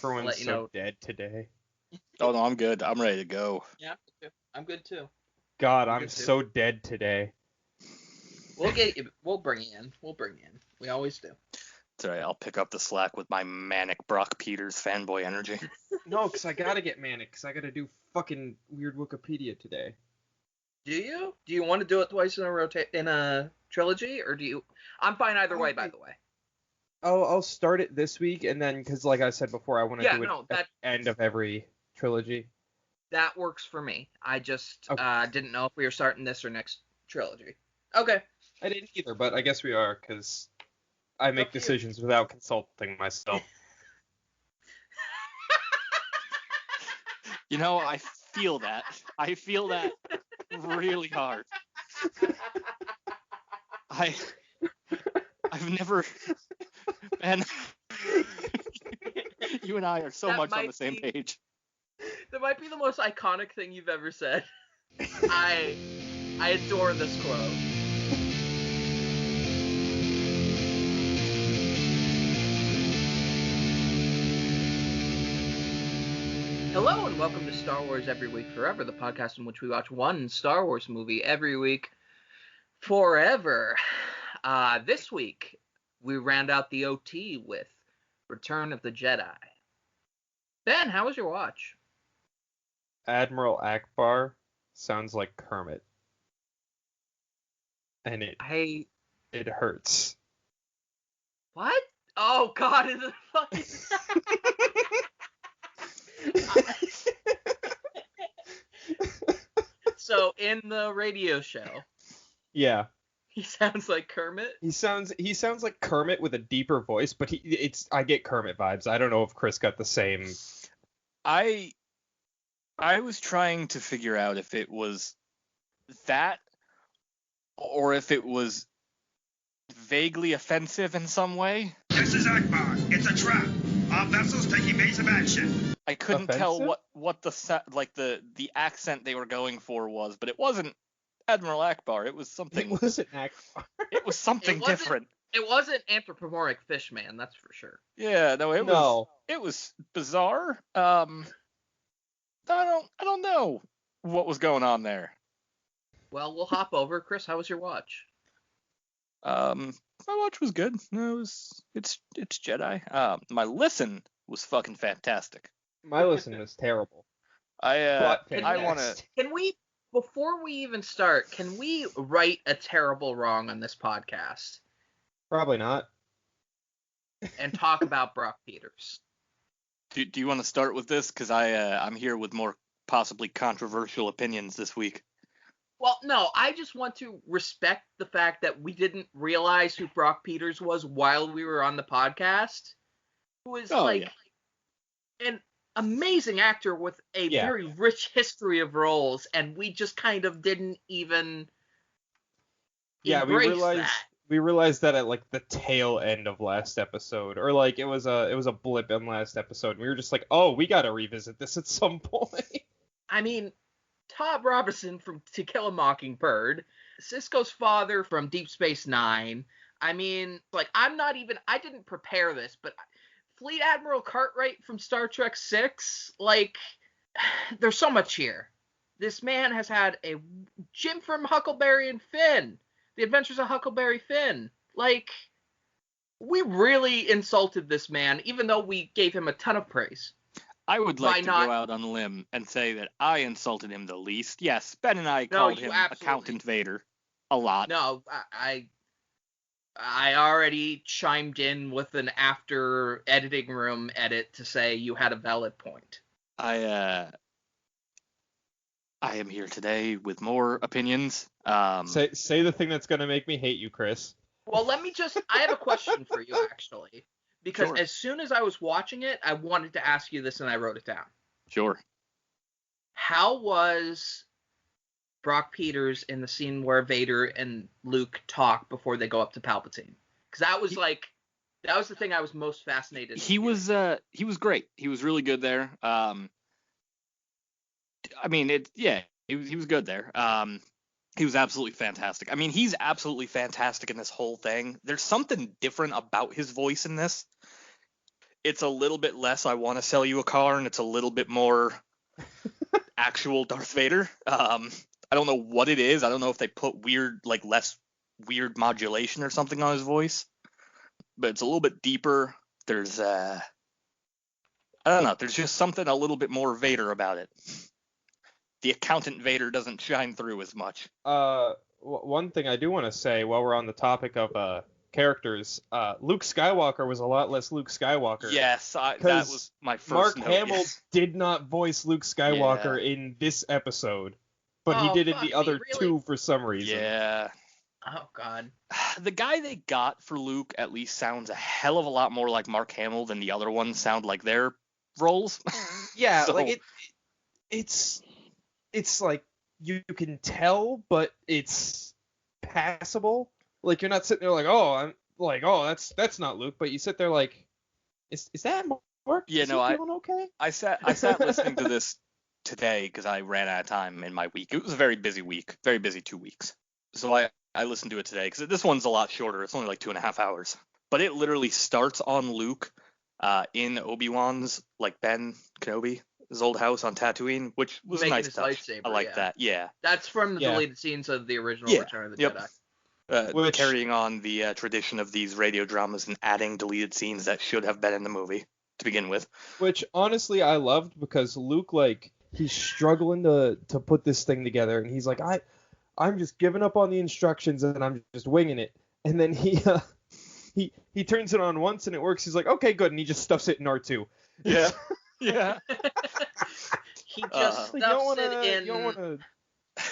Everyone's let you so know. dead today. Oh no, I'm good. I'm ready to go. Yeah, I'm good too. God, I'm I'm good too. so dead today. We'll get you. We'll bring you in. We always do. It's alright, I'll pick up the slack with my manic Brock Peters fanboy energy. No, because I gotta get manic, because I gotta do fucking weird Wikipedia today. Do you? Do you want to do it twice in a trilogy, or do you? I'm fine either way, by the way. I'll start it this week, and then, because like I said before, I want to do it at the end of every trilogy. That works for me. I just Okay. didn't know if we were starting this or next trilogy. Okay. I didn't either, but I guess we are, because I make decisions without consulting myself. You know, I feel that. I feel that really hard. I've never... Man, you and I are so much on the same page. That might be the most iconic thing you've ever said. I adore this quote. Hello and welcome to Star Wars Every Week Forever, the podcast in which we watch one Star Wars movie every week forever. This week, we round out the OT with Return of the Jedi. Ben, how was your watch? Admiral Akbar sounds like Kermit. And it hurts. What? Oh, God, is it fucking... So, in the radio show... Yeah. He sounds like Kermit? He sounds like Kermit with a deeper voice, but I get Kermit vibes. I don't know if Chris got the same. I was trying to figure out if it was that or if it was vaguely offensive in some way. This is Akbar. It's a trap. Our vessel's taking evasive action. I couldn't Offensive? tell what the accent they were going for was, but it wasn't Admiral Akbar. It was something. It wasn't Akbar. It was something different. It wasn't anthropomorphic fishman, that's for sure. Yeah, no, it was bizarre. I don't know what was going on there. Well, we'll hop over. Chris, how was your watch? My watch was good. No, it's Jedi. My listen was fucking fantastic. My listen was terrible. I want to. Can we, before we even start, can we right a terrible wrong on this podcast? Probably not. And talk about Brock Peters. Do you want to start with this? Because I'm here with more possibly controversial opinions this week. Well, no, I just want to respect the fact that we didn't realize who Brock Peters was while we were on the podcast. Who is an amazing actor with a very rich history of roles, and we just kind of didn't even embrace that. We realized that at like the tail end of last episode, or like it was a blip in last episode. We were just like, oh, we got to revisit this at some point. I mean, Todd Robinson from To Kill a Mockingbird, Sisko's father from Deep Space Nine. I mean, like, I didn't prepare this, but Fleet Admiral Cartwright from Star Trek VI, like, there's so much here. This man has had a Jim from Huckleberry and Finn, The Adventures of Huckleberry Finn. Like, we really insulted this man, even though we gave him a ton of praise. I would like to go out on a limb and say that I insulted him the least. Yes, Ben and I called him Accountant Vader a lot. No, I already chimed in with an after editing room edit to say you had a valid point. I am here today with more opinions. Say the thing that's gonna make me hate you, Chris. Well, I have a question for you, actually. Because as soon as I was watching it, I wanted to ask you this, and I wrote it down. Sure. How was Brock Peters in the scene where Vader and Luke talk before they go up to Palpatine? Because that was the thing I was most fascinated. He was great. He was really good there. I mean, he was good there. He was absolutely fantastic. I mean, he's absolutely fantastic in this whole thing. There's something different about his voice in this. it's a little bit less I want to sell you a car, and it's a little bit more actual Darth Vader. I don't know what it is. I don't know if they put weird, like less weird modulation or something on his voice, but it's a little bit deeper. There's I don't know. There's just something a little bit more Vader about it. The accountant Vader doesn't shine through as much. One thing I do want to say while we're on the topic of characters, Luke Skywalker was a lot less Luke Skywalker. Yes, that was my first Mark note. Hamill Yes. did not voice Luke Skywalker in this episode, but he did in the other two for some reason. Yeah. Oh, God. The guy they got for Luke at least sounds a hell of a lot more like Mark Hamill than the other ones sound like their roles. Yeah, So- like it's like you can tell, but it's passable. Like you're not sitting there like, that's not Luke, but you sit there like, is that Mark? Yeah, Is no, he feeling okay? I sat listening to this today because I ran out of time in my week. It was a very busy week, very busy 2 weeks. So I listened to it today because this one's a lot shorter. It's only like 2.5 hours. But it literally starts on Luke in Obi-Wan's, like Ben Kenobi, his old house on Tatooine, which was a Making nice his touch. lightsaber, I like yeah. that. Yeah. That's from the Yeah. deleted scenes of the original Yeah. Return of the Yep. Jedi. Carrying on the tradition of these radio dramas and adding deleted scenes that should have been in the movie to begin with. Which honestly I loved because Luke, like, he's struggling to put this thing together, and he's like, I'm just giving up on the instructions and I'm just winging it. And then he turns it on once and it works. He's like, okay, good, and he just stuffs it in R2. Yeah. Yeah. He just You stuffs don't it want in to.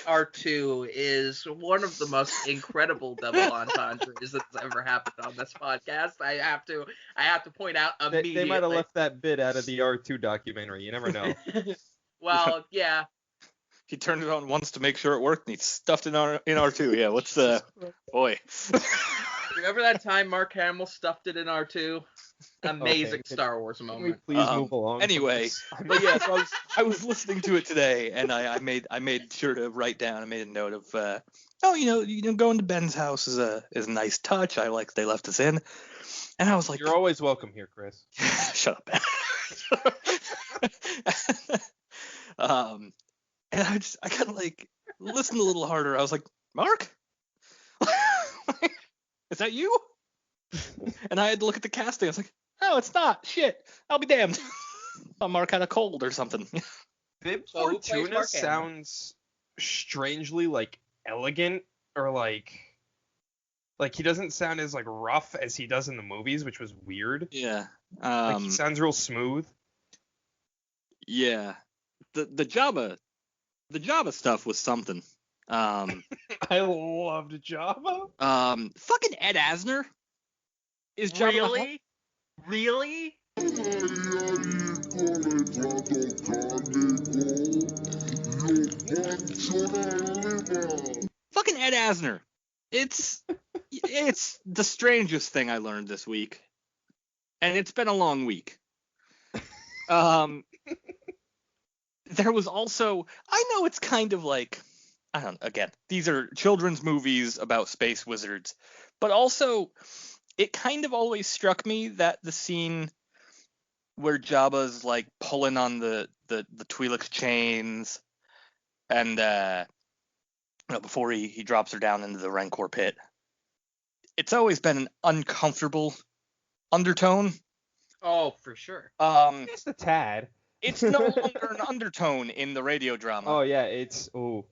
R2 is one of the most incredible double entendres that's ever happened on this podcast. I have to point out immediately. They might have left that bit out of the R2 documentary. You never know. Well, yeah. He turned it on once to make sure it worked, and he stuffed it in R2. Yeah, what's boy? Remember that time Mark Hamill stuffed it in R2? Amazing Okay, Star Wars Can we moment. please move along? from Anyway, this? but yeah, so I was listening to it today, and I made sure to write down. I made a note of, going to Ben's house is a nice touch. I like they left us in, and I was like, You're always welcome here, Chris. shut up, Ben. And I kind of like listened a little harder. I was like, Mark, is that you? And I had to look at the casting. I was like, oh, it's not. Shit, I'll be damned. Thought Mark had a cold or something. Bib So who plays Fortuna Mark Hamill? sounds strangely like elegant, or like he doesn't sound as like rough as he does in the movies, which was weird. Yeah. Like he sounds real smooth. Yeah. The Jabba stuff was something. I loved Jabba. Fucking Ed Asner is Jabba the Hutt. Really? Fucking Ed Asner. It's the strangest thing I learned this week, and it's been a long week. There was also, I know it's kind of like, I don't know, again, these are children's movies about space wizards, but also it kind of always struck me that the scene where Jabba's like pulling on the Twi'lek's chains and before he drops her down into the Rancor pit, it's always been an uncomfortable undertone. Oh, for sure. Just a tad. It's no longer an undertone in the radio drama. Oh yeah, it's in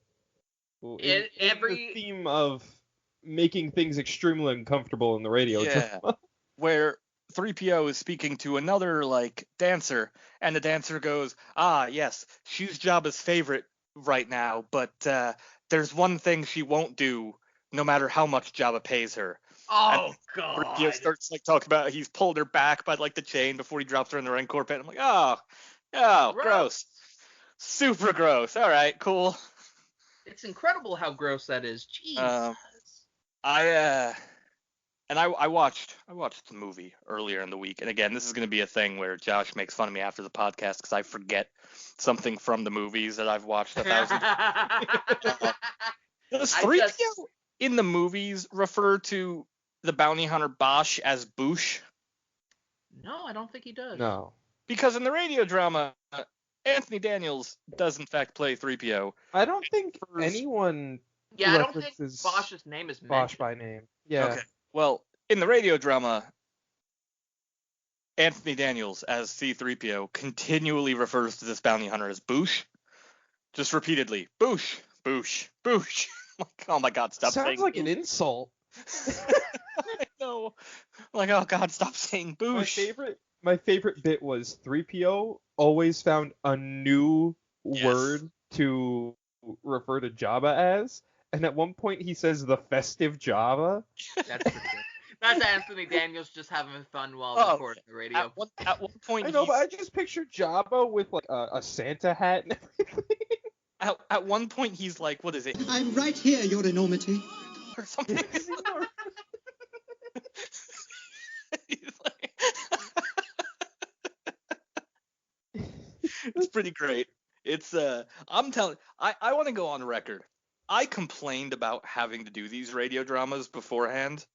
Every- the theme of making things extremely uncomfortable in the radio. Yeah. Where 3PO is speaking to another like dancer, and the dancer goes, "Ah, yes, she's Jabba's favorite right now, but there's one thing she won't do, no matter how much Jabba pays her." Oh, And 3PO God. starts like talking about he's pulled her back by like the chain before he drops her in the Rancor pit. I'm like, oh, gross, super gross. All right, cool. It's incredible how gross that is. Jeez. I watched the movie earlier in the week, and again, this is going to be a thing where Josh makes fun of me after the podcast because I forget something from the movies that I've watched 1,000. Does 3PO in the movies refer to the bounty hunter Bosch as Boosh? No, I don't think he does. No. Because in the radio drama, Anthony Daniels does in fact play 3PO. I don't think anyone Yeah, I don't think references Bosch's name is Bosch mentioned. by name. Yeah. Okay. Well, in the radio drama, Anthony Daniels as C-3PO continually refers to this bounty hunter as Boosh. Just repeatedly. Boosh, Boosh, Boosh. Like, oh my God, stop saying Sounds like Boosh. an insult. I know. Like, oh God, stop saying Boosh. My favorite bit was 3PO always found a new word to refer to Jabba as, and at one point he says the festive Java. That's pretty good. That's Anthony Daniels just having fun while recording the radio. At one point, I know, but I just picture Jabba with like a Santa hat and everything. At one point, he's like, what is it? I'm right here, your enormity. Or something. He's like... It's pretty great. It's I'm telling, I want to go on record. I complained about having to do these radio dramas beforehand.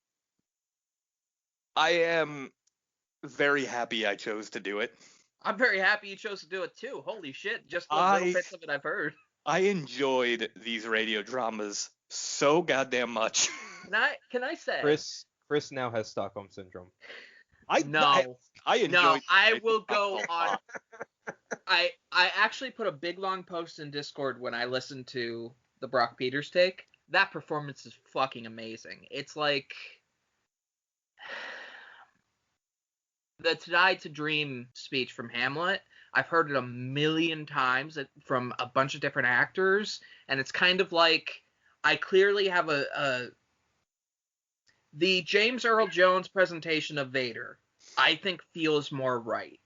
I am very happy I chose to do it. I'm very happy you chose to do it too. Holy shit, just the little bits of it I've heard. I enjoyed these radio dramas so goddamn much. Can I say? Chris now has Stockholm Syndrome. I enjoyed. No, I will go on. I actually put a big long post in Discord when I listened to the Brock Peters take. That performance is fucking amazing. It's like the "Die to Dream" speech from Hamlet. I've heard it a million times from a bunch of different actors, and it's kind of like I clearly have the James Earl Jones presentation of Vader, I think feels more right.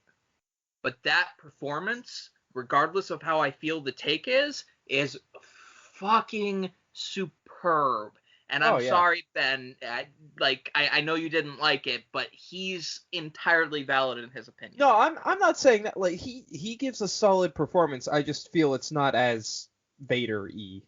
But that performance, regardless of how I feel the take is fucking superb. And I'm sorry, Ben. I know you didn't like it, but he's entirely valid in his opinion. No, I'm not saying that. Like he gives a solid performance. I just feel it's not as Vader-y.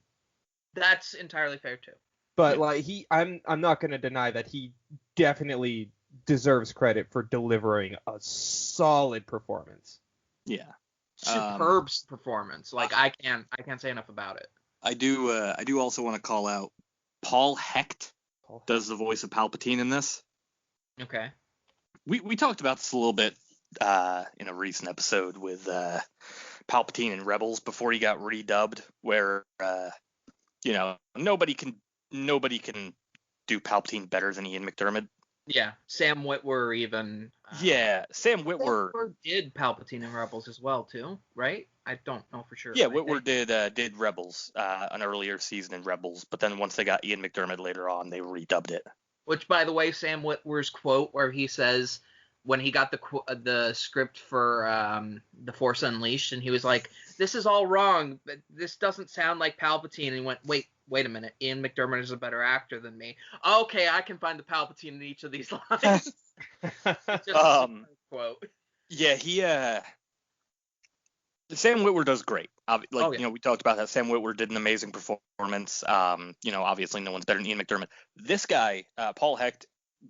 That's entirely fair too. But like I'm not going to deny that he definitely deserves credit for delivering a solid performance. Yeah. Superb performance. Like I can't say enough about it. I do also want to call out Paul Hecht does the voice of Palpatine in this. Okay. We talked about this a little bit in a recent episode with Palpatine and Rebels before he got redubbed, where nobody can do Palpatine better than Ian McDermott. Yeah, Sam Witwer even. Sam Witwer did Palpatine in Rebels as well too, right? I don't know for sure. Yeah, Witwer did Rebels, an earlier season in Rebels, but then once they got Ian McDermott later on, they redubbed it. Which, by the way, Sam Witwer's quote where he says when he got the script for The Force Unleashed, and he was like, "This is all wrong. This doesn't sound like Palpatine." And he went, Wait a minute. Ian McDermott is a better actor than me. Okay, I can find the Palpatine in each of these lines. Just a quote. Yeah, Sam Witwer does great. We talked about that. Sam Witwer did an amazing performance. Obviously no one's better than Ian McDermott. This guy, Paul Hecht,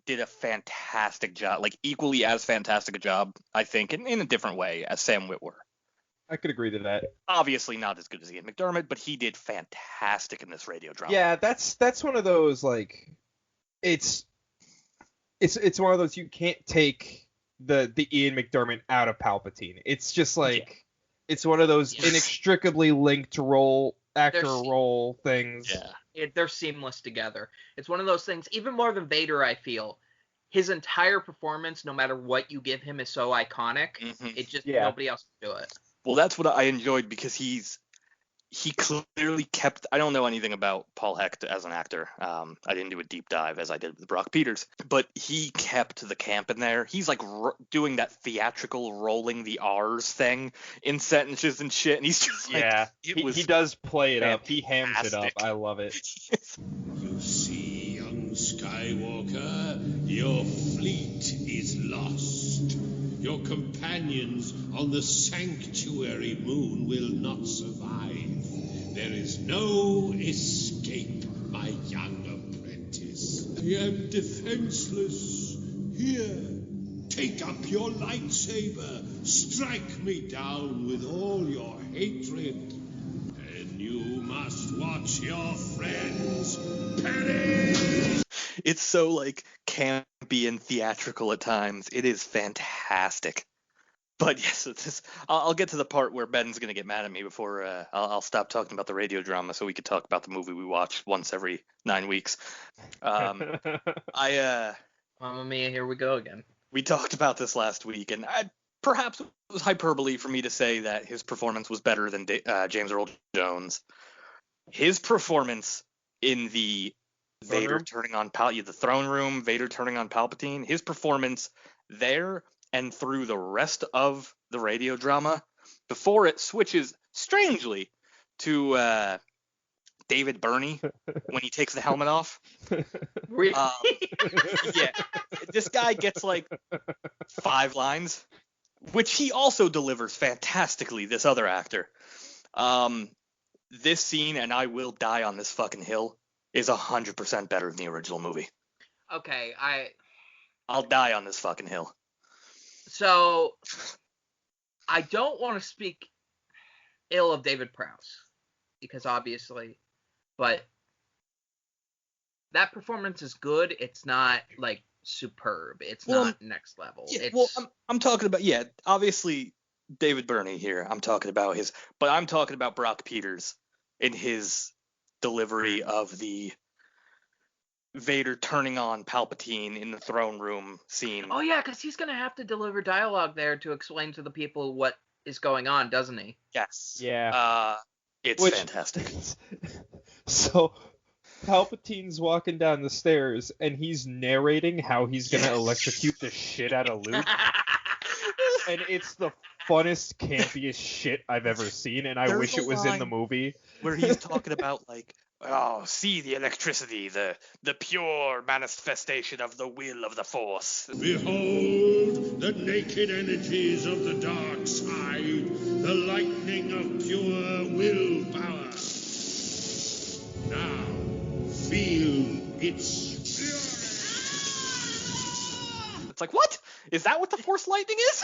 did a fantastic job, like equally as fantastic a job, I think, in a different way as Sam Witwer. I could agree to that. Obviously not as good as Ian McDermott, but he did fantastic in this radio drama. Yeah, that's one of those, like, it's one of those you can't take the Ian McDermott out of Palpatine. It's just like it's one of those inextricably linked role things. Yeah. They're seamless together. It's one of those things, even more than Vader, I feel. His entire performance, no matter what you give him, is so iconic. Mm-hmm. It just nobody else can do it. Well, that's what I enjoyed because he clearly kept. I don't know anything about Paul Hecht as an actor. I didn't do a deep dive as I did with Brock Peters, but he kept the camp in there. He's like doing that theatrical rolling the R's thing in sentences and shit, and he's just like, he does play it up. He hams it up. I love it. You see, young Skywalker, your fleet is lost. Your companions on the sanctuary moon will not survive. There is no escape, my young apprentice. I am defenseless. Here, Take up your lightsaber. Strike me down with all your hatred. And you must watch your friends perish. It's so, like, campy and theatrical at times. It is fantastic. But yes, I'll get to the part where Ben's going to get mad at me before I'll stop talking about the radio drama so we could talk about the movie we watch once every 9 weeks. Mamma mia, here we go again. We talked about this last week, and perhaps it was hyperbole for me to say that his performance was better than James Earl Jones. His performance in the Vader turning on the throne room, Vader turning on Palpatine, his performance there and through the rest of the radio drama before it switches strangely to David Burney when he takes the helmet off. Really? Yeah, this guy gets like 5 lines, which he also delivers fantastically, this other actor. This scene, and I will die on this fucking hill, is 100% better than the original movie. Okay, I'll die on this fucking hill. So, I don't want to speak ill of David Prowse, because obviously, but that performance is good. It's not, like, superb. It's not next level. Yeah, well, I'm talking about, obviously, David Burney here. I'm talking about but I'm talking about Brock Peters in his delivery of the Vader turning on Palpatine in the throne room scene. Oh, yeah, because he's going to have to deliver dialogue there to explain to the people what is going on, doesn't he? Yes. Yeah. It's fantastic. So, Palpatine's walking down the stairs, and he's narrating how he's going to electrocute the shit out of Luke. And it's the funnest, campiest shit I've ever seen, and I wish it was in the movie. Where he's talking about, like, oh, see the electricity, the pure manifestation of the will of the Force. Behold the naked energies of the dark side, the lightning of pure willpower. Now, feel its fury. It's like, what? Is that what the Force lightning is?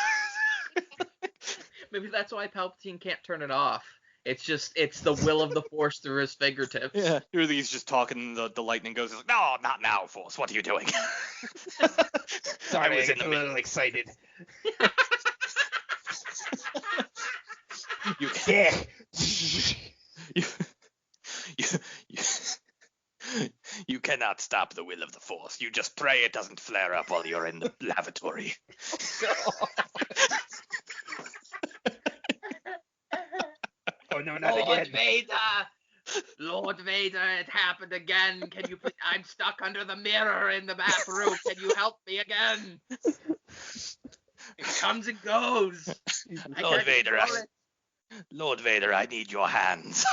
Maybe that's why Palpatine can't turn it off. It's the will of the Force through his fingertips. Yeah, really, he's just talking, the lightning goes, like, no, not now, Force, what are you doing? Sorry, I was a little excited. You cannot stop the will of the Force. You just pray it doesn't flare up while you're in the lavatory. Oh no, not again. Lord Vader, it happened again. Can you please? I'm stuck under the mirror in the bathroom. Can you help me again? It comes and goes. Lord Vader, I need your hands.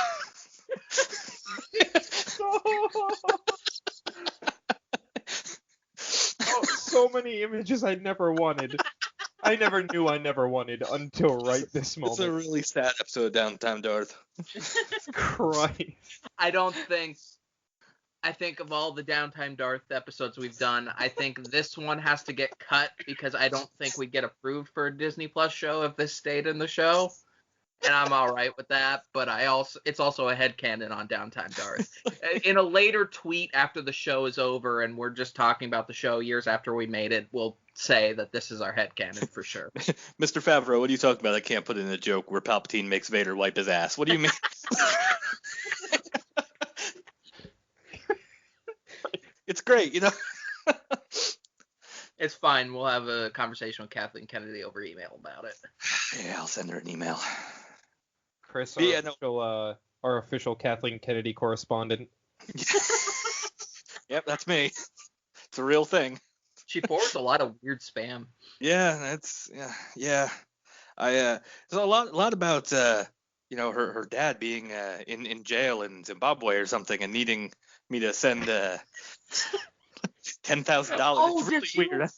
So many images I never wanted. I never knew I never wanted until right this moment. It's a really sad episode of Downtime Darth. Christ. I think of all the Downtime Darth episodes we've done, I think this one has to get cut because I don't think we'd get approved for a Disney Plus show if this stayed in the show. And I'm all right with that, but it's also a headcanon on Downtime Darth. In a later tweet after the show is over and we're just talking about the show years after we made it, we'll say that this is our headcanon for sure. Mr. Favreau, what are you talking about? I can't put in a joke where Palpatine makes Vader wipe his ass. What do you mean? It's great, you know? It's fine. We'll have a conversation with Kathleen Kennedy over email about it. Yeah, I'll send her an email. Chris, our official Kathleen Kennedy correspondent. Yep, that's me. It's a real thing. She forwards a lot of weird spam. Yeah, there's a lot about her dad being in jail in Zimbabwe or something and needing me to send $10,000. Oh, it's really weird.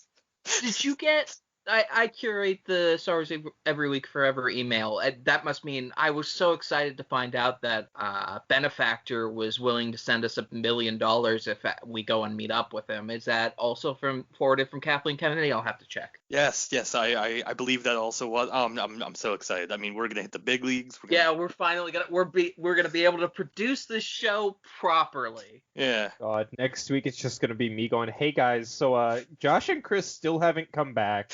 Did you get I curate the Star Wars Every Week Forever email. That must mean I was so excited to find out that Benefactor was willing to send us $1 million if we go and meet up with him. Is that also forwarded from Kathleen Kennedy? I'll have to check. Yes, I believe that also was. I'm so excited. I mean, we're gonna hit the big leagues. We're finally gonna be able to produce this show properly. Yeah. God, next week it's just gonna be me going, hey guys, so Josh and Chris still haven't come back.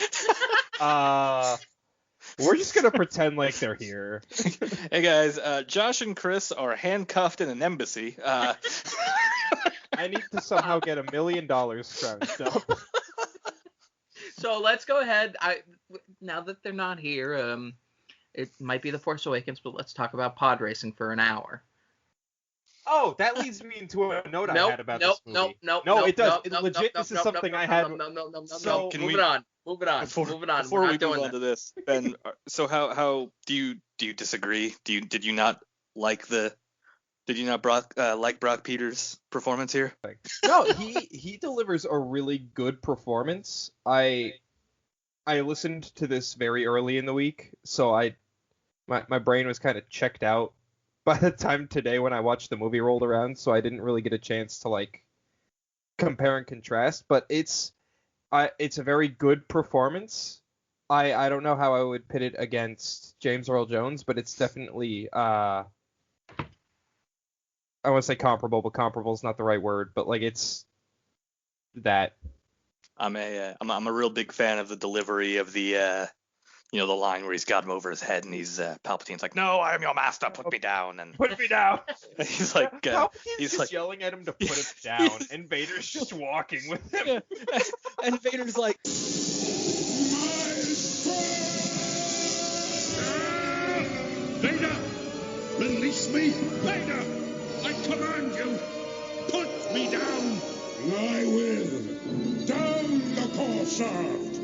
We're just gonna pretend like they're here. Hey guys, Josh and Chris are handcuffed in an embassy. I need to somehow get $1 million scrounged up. So let's go ahead. Now that they're not here, it might be The Force Awakens, but let's talk about pod racing for an hour. Oh, that leads me into a note I had about this movie. No, it does. Legit, this is something I had. So moving on. Before we move on to this, Ben, so how do you disagree? Did you not like Brock Peters' performance here? No, he delivers a really good performance. I listened to this very early in the week, so my brain was kind of checked out by the time today when I watched the movie rolled around, so I didn't really get a chance to like compare and contrast. But it's a very good performance. I don't know how I would pit it against James Earl Jones, but it's definitely I want to say comparable, but comparable is not the right word. But like it's that. I'm a real big fan of the delivery of the the line where he's got him over his head and he's Palpatine's like, "No, I am your master. Put me down." And put me down. He's like, Palpatine's just yelling at him to put him down, and Vader's just walking with him. Yeah. And Vader's like, Vader, release me, Vader! I command you, put me down. I will. Down the core shaft.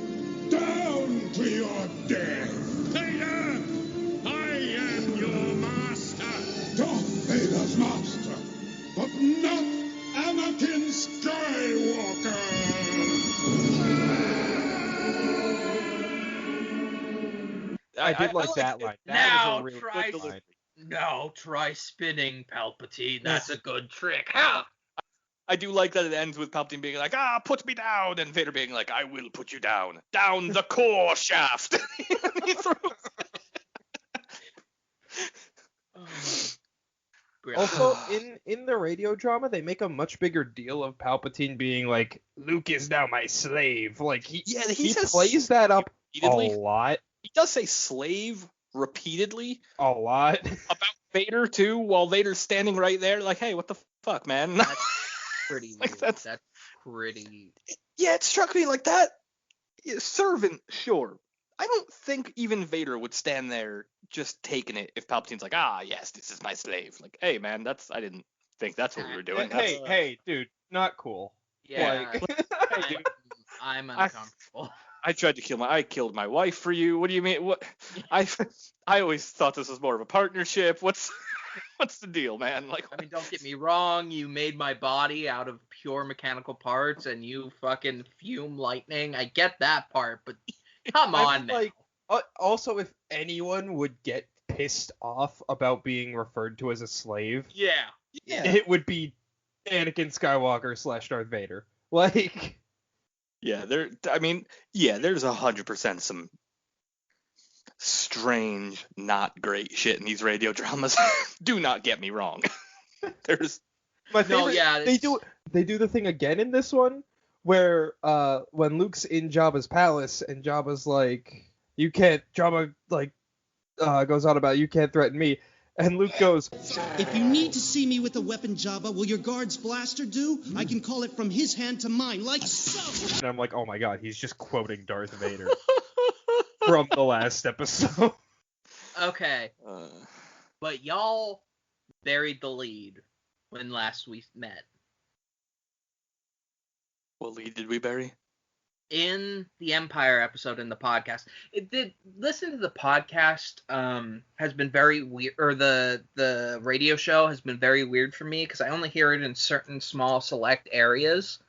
Down to your death. Vader, I am your master. Darth Vader's master, but not Anakin Skywalker. I did like that line. Now was a really try good line. Now try spinning, Palpatine. That's a good trick. Ha! I do like that it ends with Palpatine being like, put me down, and Vader being like, I will put you down the core shaft. Also, in the radio drama, they make a much bigger deal of Palpatine being like, Luke is now my slave. Like he plays that up a lot. He does say slave repeatedly. A lot. About Vader too, while Vader's standing right there, like, hey, what the fuck, man? That's pretty like weird. that's pretty. Yeah, it struck me like that. Servant, sure. I don't think even Vader would stand there just taking it if Palpatine's like, yes, this is my slave. Like, hey, man, I didn't think that's what we were doing. Hey, dude, not cool. Yeah, Like, I'm uncomfortable. I tried to I killed my wife for you. What do you mean? What? I always thought this was more of a partnership. What's the deal, man? Like, I mean, don't get me wrong. You made my body out of pure mechanical parts, and you fucking fume lightning. I get that part, but come on, now. Like, also, if anyone would get pissed off about being referred to as a slave, yeah, it would be Anakin Skywalker / Darth Vader. Like, yeah, there's 100% some strange, not great shit in these radio dramas. Do not get me wrong. There's my favorite. They do the thing again in this one where when Luke's in Jabba's palace and Jabba's like, you can't. Jabba like goes on about you can't threaten me. And Luke goes, if you need to see me with a weapon, Jabba, will your guard's blaster do? I can call it from his hand to mine, like so. And I'm like, oh my god, he's just quoting Darth Vader from the last episode. Okay. But y'all buried the lead when last we met. What lead did we bury? In the Empire episode in the podcast. Listen to the podcast has been very weird, or the radio show has been very weird for me because I only hear it in certain small select areas.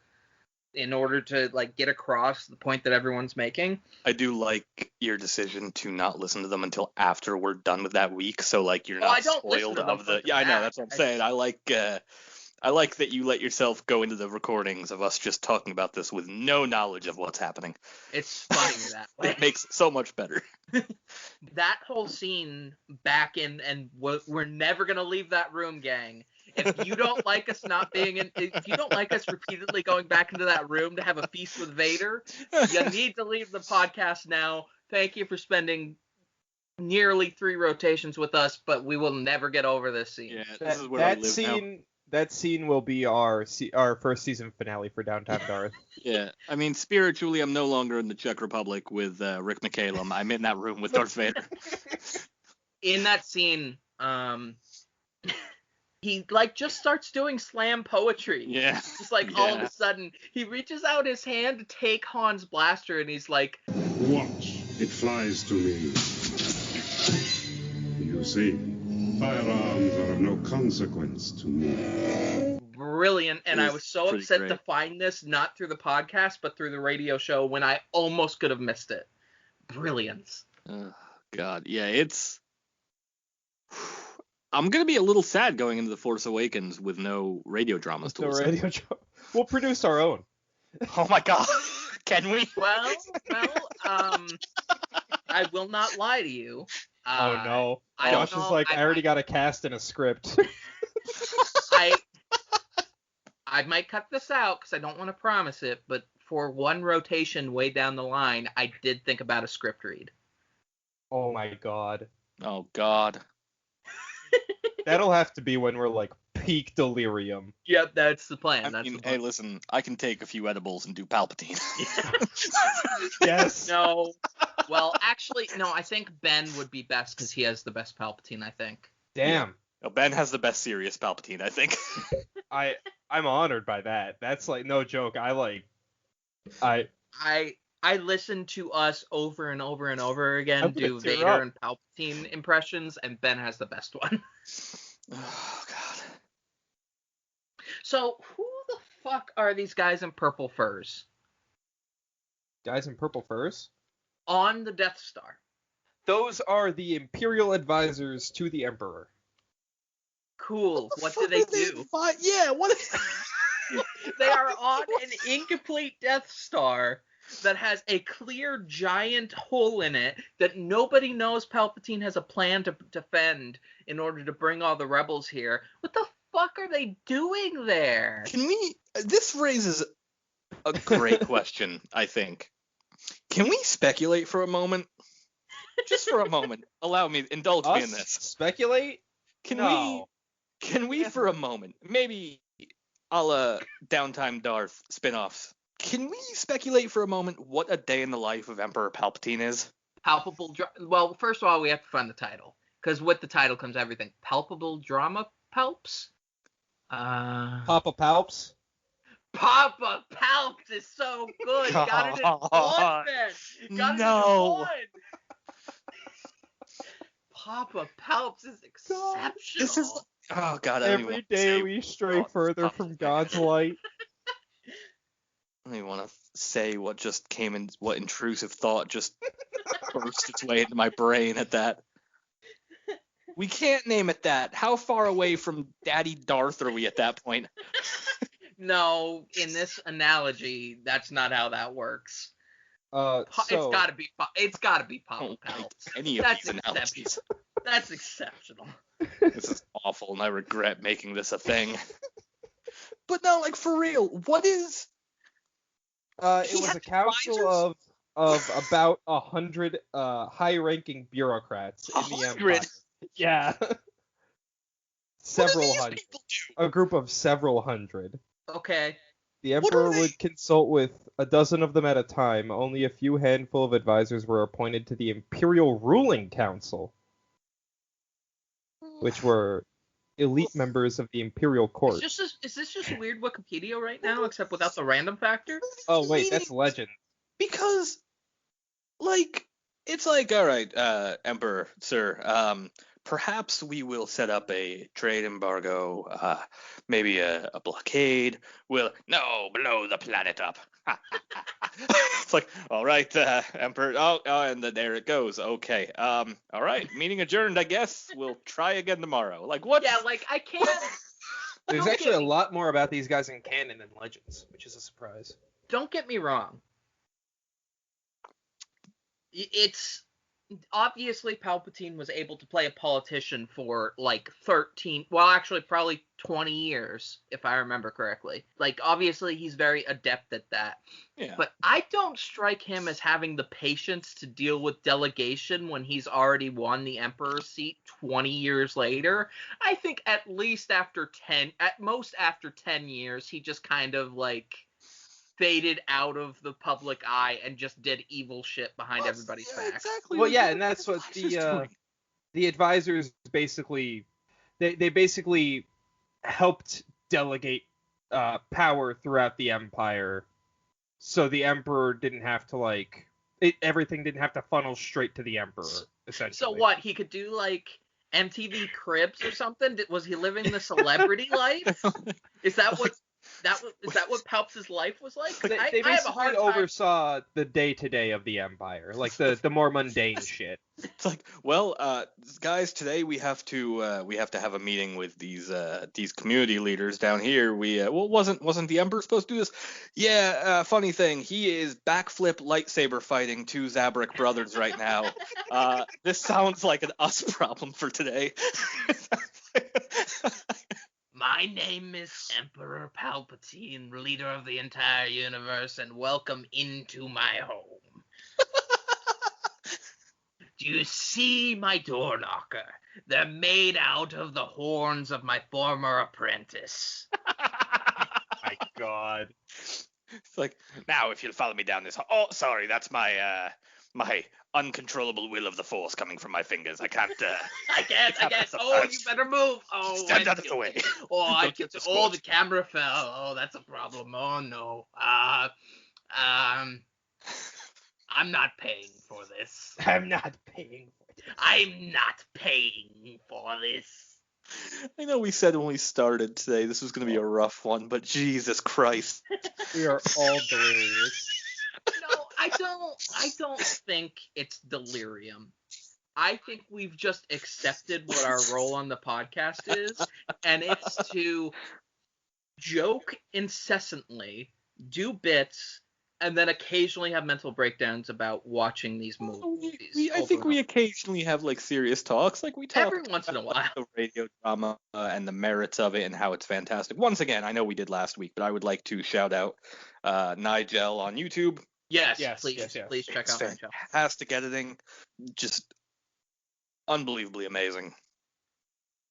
in order to like get across the point that everyone's making. I do like your decision to not listen to them until after we're done with that week, so like you're not I don't listen spoiled to them of the. front to Yeah, I know back. that's what I'm saying. I like that you let yourself go into the recordings of us just talking about this with no knowledge of what's happening. It's funnier that way. It makes it so much better. That whole scene back in, and we're never gonna leave that room, gang. If you don't like us not being in, if you don't like us repeatedly going back into that room to have a feast with Vader, you need to leave the podcast now. Thank you for spending nearly 3 rotations with us, but we will never get over this scene. Yeah, this is where I live now. That scene will be our first season finale for Downtown Darth. Yeah, I mean, spiritually, I'm no longer in the Czech Republic with Rick McCallum. I'm in that room with Darth Vader. In that scene, he like just starts doing slam poetry. Yeah. Just like all of a sudden, he reaches out his hand to take Han's blaster, and he's like, Watch, it flies to me. You see, firearms are of no consequence to me. brilliant. And I was so upset great to find this not through the podcast, but through the radio show when I almost could have missed it. Brilliance. Oh, God. Yeah, it's... I'm going to be a little sad going into The Force Awakens with no radio dramas to listen. We'll produce our own. Oh, my God. Can we? Well, I will not lie to you. Oh, no. I Josh don't is know, like, I already got a cast and a script. I might cut this out because I don't want to promise it, but for one rotation way down the line, I did think about a script read. Oh, my God. Oh, God. That'll have to be when we're, like, peak delirium. Yep, that's the plan. I mean, hey, listen, I can take a few edibles and do Palpatine. Yes. No. Well, actually, no, I think Ben would be best because he has the best Palpatine, I think. Damn. Yeah. No, Ben has the best serious Palpatine, I think. I'm honored by that. That's, like, no joke. I listen to us over and over and over again do Vader and Palpatine impressions, and Ben has the best one. Oh, God. So, who the fuck are these guys in purple furs? Guys in purple furs? On the Death Star. Those are the Imperial advisors to the Emperor. Cool. What do they do? Yeah, what? They are on an incomplete Death Star that has a clear giant hole in it that nobody knows Palpatine has a plan to defend in order to bring all the rebels here. What the fuck are they doing there? This raises a great question, I think. Can we speculate for a moment? Just for a moment. Indulge me in this. Speculate? Can we for a moment, maybe a la Downtime Darth spin-offs, can we speculate for a moment what a day in the life of Emperor Palpatine is? Well, first of all, we have to find the title, because with the title comes everything. Palpable drama palps? Papa Palps? Papa Palps is so good. You got it in one, Ben. You got it in one. Papa Palps is exceptional. This is... Oh, God. Every day we stray further from God's light. I don't even want to say what just came in, what intrusive thought just burst its way into my brain at that. We can't name it that. How far away from Daddy Darth are we at that point? No, in this analogy, that's not how that works. It's gotta be Papa Palps. Any of these analogies. That's exceptional. This is awful, and I regret making this a thing. But no, like, for real, what is... it was a council of about 100 high-ranking bureaucrats in the Empire. Yeah. Several hundred. A group of several hundred. Okay. The Emperor would consult with a dozen of them at a time. Only a few handful of advisors were appointed to the Imperial Ruling Council, which were elite members of the Imperial Court. Is this just weird Wikipedia right now, except without the random factor? Oh, wait, that's legend. Because, like, it's like, all right, Emperor, sir, perhaps we will set up a trade embargo, maybe a blockade. We'll blow the planet up. It's like, all right, Emperor. Oh, and then there it goes. Okay. All right. Meeting adjourned. I guess we'll try again tomorrow. Like what? Yeah, like I can't. There's actually a lot more about these guys in canon than Legends, which is a surprise. Don't get me wrong. It's obviously Palpatine was able to play a politician for like 13, well, actually probably 20 years, if I remember correctly. Like, obviously he's very adept at that. Yeah. But I don't strike him as having the patience to deal with delegation when he's already won the Emperor's seat 20 years later. I think at most after 10 years, he just kind of like faded out of the public eye and just did evil shit behind everybody's back. Exactly. Well, yeah, and that's what the advisors basically they basically helped delegate power throughout the Empire, so the Emperor didn't have to everything didn't have to funnel straight to the Emperor, essentially. So what, he could do like MTV Cribs or something? Was he living the celebrity life? Is that what Palp's life was like? They I have a hard time. oversaw the day-to-day of the Empire, like the more mundane shit. It's like, well, guys, today we have to have a meeting with these community leaders down here. Wasn't the Emperor supposed to do this? Yeah, funny thing, he is backflip lightsaber fighting 2 Zabrak brothers right now. This sounds like an us problem for today. My name is Emperor Palpatine, leader of the entire universe, and welcome into my home. Do you see my door knocker? They're made out of the horns of my former apprentice. My God. It's like, now if you'll follow me down this hall. Oh, sorry, that's my my uncontrollable will of the Force coming from my fingers. I can't. I can't. Oh, you better move. Oh, stand out of the way. Oh, the camera fell. Oh, that's a problem. Oh no. I'm not paying for this. I'm not paying for this. I know we said when we started today this was going to be a rough one, but Jesus Christ. We are all delirious. No, I don't think it's delirium. I think we've just accepted what our role on the podcast is, and it's to joke incessantly, do bits, and then occasionally have mental breakdowns about watching these movies. I think we occasionally have like serious talks, like we talk every once in a while. The radio drama and the merits of it and how it's fantastic. Once again, I know we did last week, but I would like to shout out Nigel on YouTube. Yes, please check out Nigel. Fantastic editing, just unbelievably amazing.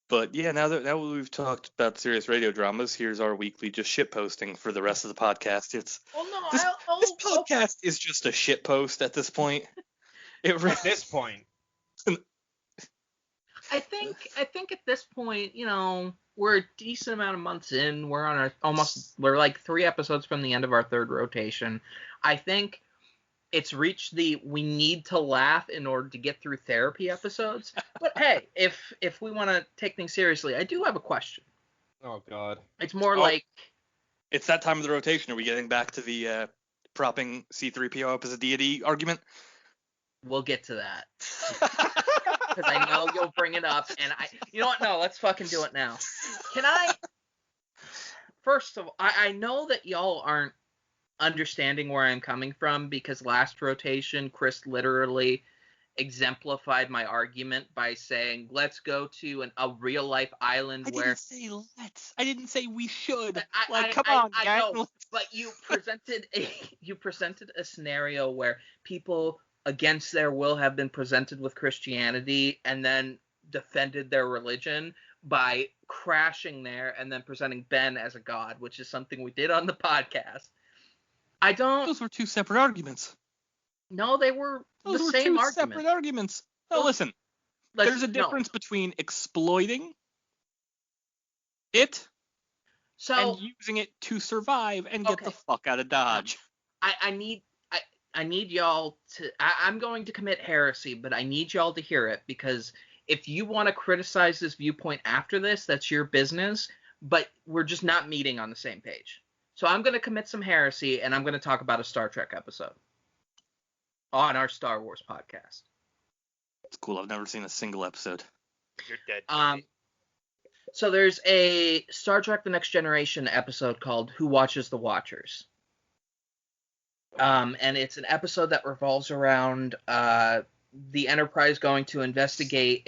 But yeah, now that we've talked about serious radio dramas, here's our weekly just shit posting for the rest of the podcast. This podcast is just a shit post at this point. At this point, I think at this point, we're a decent amount of months in. We're on we're like 3 episodes from the end of our 3rd rotation. I think it's reached we need to laugh in order to get through therapy episodes. But hey, if we want to take things seriously, I do have a question. Oh God. It's more like, it's that time of the rotation. Are we getting back to the propping C-3PO up as a deity argument? We'll get to that. Because I know you'll bring it up, and you know what? No, let's fucking do it now. Can I? First of all, I know that y'all aren't understanding where I'm coming from, because last rotation, Chris literally exemplified my argument by saying, let's go to a real life island where... I didn't say let's. I didn't say we should. Come on, I know, but you presented a scenario where people against their will have been presented with Christianity and then defended their religion by crashing there and then presenting Ben as a god, which is something we did on the podcast. Those were 2 separate arguments. No, they were the same argument. Those were 2 separate arguments. No, listen. There's a difference between exploiting it and using it to survive and get the fuck out of Dodge. I need y'all to... I'm going to commit heresy, but I need y'all to hear it, because If you want to criticize this viewpoint after this, that's your business, but we're just not meeting on the same page. So I'm going to commit some heresy, and I'm going to talk about a Star Trek episode on our Star Wars podcast. It's cool. I've never seen a single episode. You're dead. So there's a Star Trek The Next Generation episode called Who Watches the Watchers? And it's an episode that revolves around the Enterprise going to investigate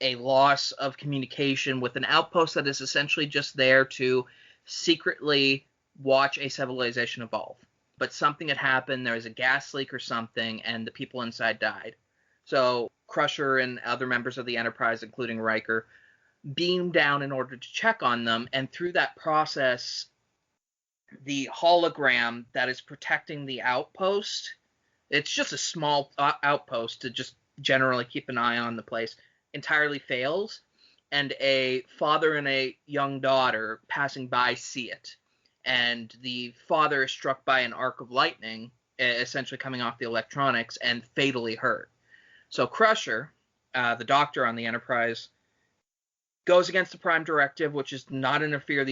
a loss of communication with an outpost that is essentially just there to secretly watch a civilization evolve. But something had happened, there was a gas leak or something, and the people inside died. So Crusher and other members of the Enterprise, including Riker, beam down in order to check on them, and through that process, the hologram that is protecting the outpost, it's just a small outpost to just generally keep an eye on the place, entirely fails, and a father and a young daughter passing by see it. And the father is struck by an arc of lightning, essentially coming off the electronics, and fatally hurt. So Crusher, the doctor on the Enterprise, goes against the Prime Directive, which is not interfere with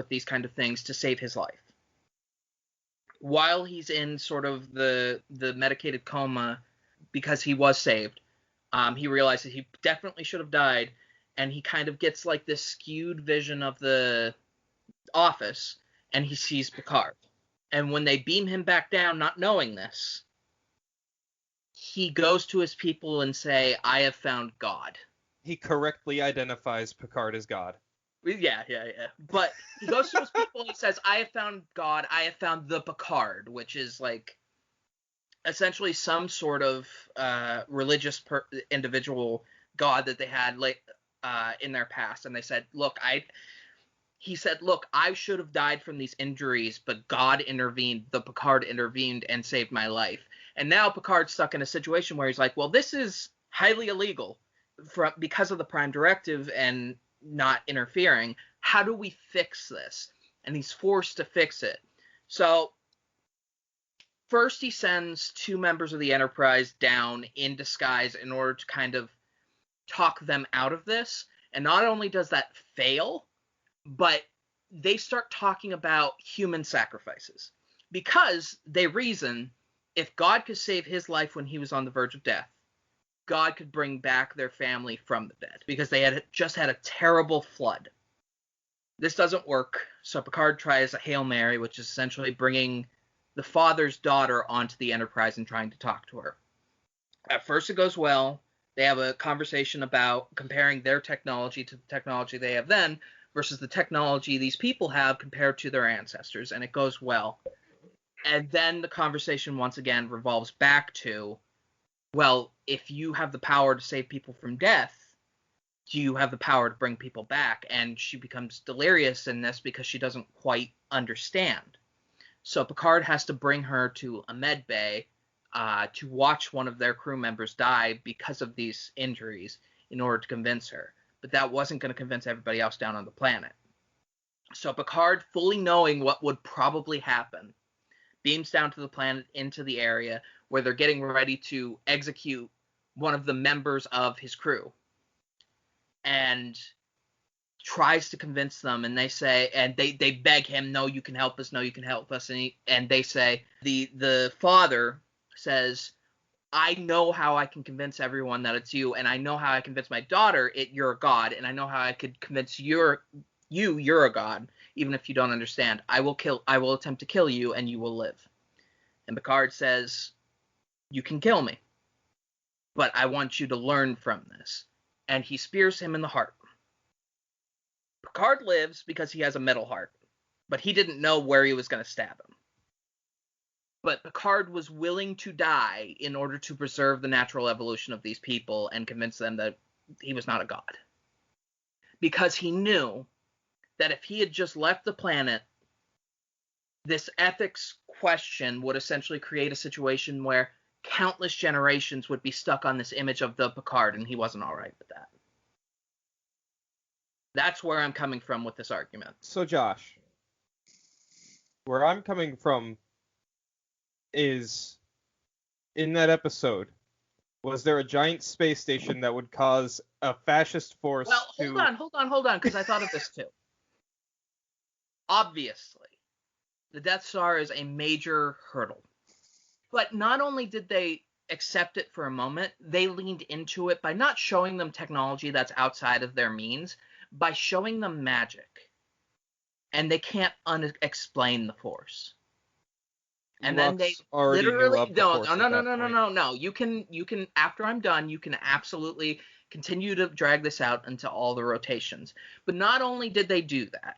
these kind of things, to save his life. While he's in sort of the medicated coma, because he was saved, he realizes he definitely should have died, and he kind of gets like this skewed vision of the office, and he sees Picard. And when they beam him back down, not knowing this, he goes to his people and say, "I have found God." He correctly identifies Picard as God. Yeah. But he goes to his people and he says, "I have found God. I have found the Picard," which is like essentially some sort of religious individual god that they had in their past. And they said, he said, "Look, I should have died from these injuries, but God intervened. The Picard intervened and saved my life." And now Picard's stuck in a situation where he's like, well, this is highly illegal because of the Prime Directive and not interfering. How do we fix this? And he's forced to fix it. So first he sends 2 members of the Enterprise down in disguise in order to kind of talk them out of this. And not only does that fail, but they start talking about human sacrifices. Because they reason, if God could save his life when he was on the verge of death, God could bring back their family from the dead, because they had just had a terrible flood. This doesn't work, so Picard tries a Hail Mary, which is essentially bringing the father's daughter onto the Enterprise and trying to talk to her. At first it goes well. They have a conversation about comparing their technology to the technology they have then versus the technology these people have compared to their ancestors, and it goes well. And then the conversation once again revolves back to, well, if you have the power to save people from death, do you have the power to bring people back? And she becomes delirious in this because she doesn't quite understand. So Picard has to bring her to a med bay to watch one of their crew members die because of these injuries in order to convince her. But that wasn't going to convince everybody else down on the planet. So Picard, fully knowing what would probably happen, beams down to the planet into the area where they're getting ready to execute one of the members of his crew, and tries to convince them, and they say, and they beg him, "No, you can help us, no, you can help us," and they say, the father says, "I know how I can convince everyone that it's you, and I know how I convince my daughter you're a god, and I know how I could convince you're a god, even if you don't understand. I will attempt to kill you, and you will live." And Picard says, "You can kill me, but I want you to learn from this." And he spears him in the heart. Picard lives because he has a metal heart, but he didn't know where he was going to stab him. But Picard was willing to die in order to preserve the natural evolution of these people and convince them that he was not a god. Because he knew that if he had just left the planet, this ethics question would essentially create a situation where countless generations would be stuck on this image of the Picard, and he wasn't all right with that. That's where I'm coming from with this argument. So Josh, where I'm coming from is, in that episode, Was there a giant space station that would cause a fascist force Well, to... hold on, because I thought of this too. Obviously, the Death Star is a major hurdle. But not only did they accept it for a moment, they leaned into it by not showing them technology that's outside of their means, by showing them magic. And they can't unexplain the Force. And then they literally no. You can after I'm done, you can absolutely continue to drag this out into all the rotations. But not only did they do that,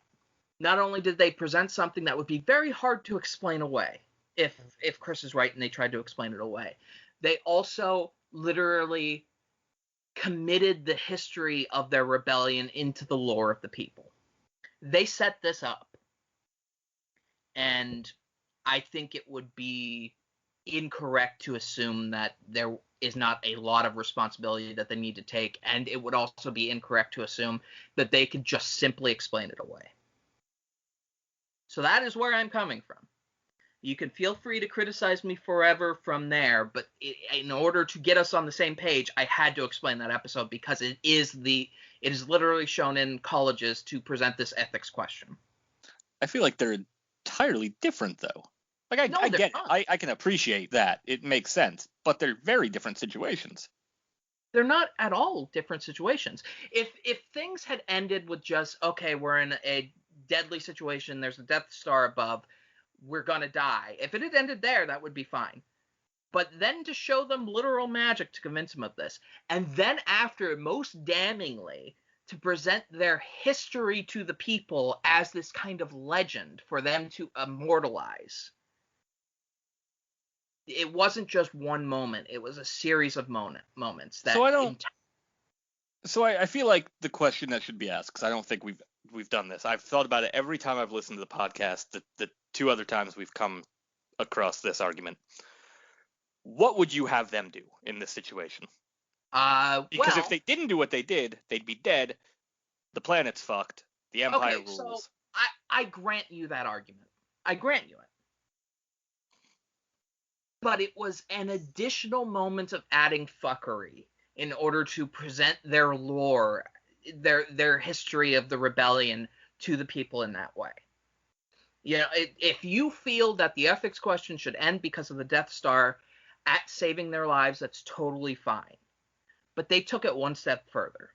not only did they present something that would be very hard to explain away, if Chris is right and they tried to explain it away, they also literally committed the history of their rebellion into the lore of the people. They set this up. And I think it would be incorrect to assume that there is not a lot of responsibility that they need to take, and it would also be incorrect to assume that they could just simply explain it away. So that is where I'm coming from. You can feel free to criticize me forever from there, but in order to get us on the same page, I had to explain that episode because it is literally shown in colleges to present this ethics question. I feel like they're entirely different, though. Like, I get it. I can appreciate that. It makes sense. But they're very different situations. They're not at all different situations. If things had ended with just, okay, we're in a deadly situation, there's a Death Star above, we're gonna die. If it had ended there, that would be fine. But then to show them literal magic to convince them of this, and then after, most damningly, to present their history to the people as this kind of legend for them to immortalize. It wasn't just one moment. It was a series of moments. So I feel like the question that should be asked, because I don't think we've done this. I've thought about it every time I've listened to the podcast, the two other times we've come across this argument. What would you have them do in this situation? Because if they didn't do what they did, they'd be dead. The planet's fucked. The Empire rules. So I grant you that argument. I grant you it. But it was an additional moment of adding fuckery in order to present their lore, their history of the rebellion to the people in that way. You know, if you feel that the ethics question should end because of the Death Star at saving their lives, that's totally fine. But they took it one step further.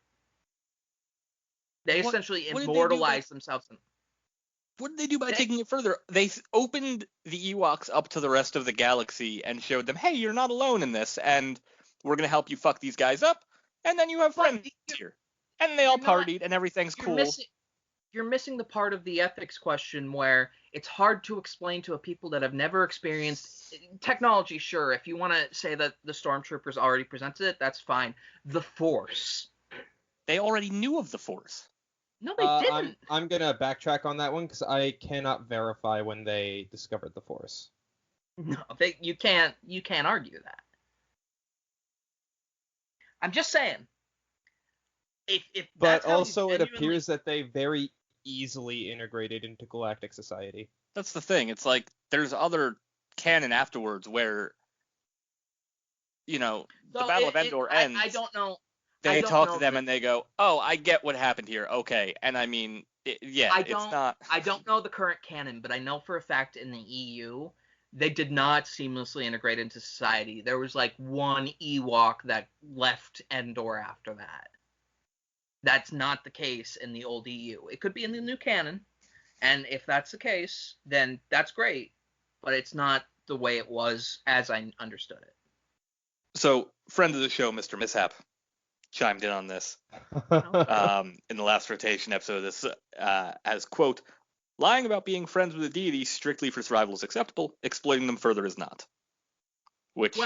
They essentially immortalized themselves. What did they do by taking it further? They opened the Ewoks up to the rest of the galaxy and showed them, hey, you're not alone in this, and we're going to help you fuck these guys up, and then you have friends here. And they all partied, and everything's cool. You're missing the part of the ethics question where it's hard to explain to a people that have never experienced technology. Sure, if you want to say that the stormtroopers already presented it, that's fine. The Force. They already knew of the Force. No, they didn't. I'm going to backtrack on that one because I cannot verify when they discovered the Force. No, you can't argue that. I'm just saying. But also it appears that they very easily integrated into galactic society. That's the thing. It's like there's other canon afterwards where, you know, the Battle of Endor ends. I don't know. They talk to them and they go, oh, I get what happened here. Okay. And I mean, it's not. I don't know the current canon, but I know for a fact in the EU, they did not seamlessly integrate into society. There was like one Ewok that left Endor after that. That's not the case in the old EU. It could be in the new canon, and if that's the case, then that's great, but it's not the way it was as I understood it. So, friend of the show, Mr. Mishap, chimed in on this in the last rotation episode of this as, quote, lying about being friends with a deity strictly for survival is acceptable, exploiting them further is not. Which...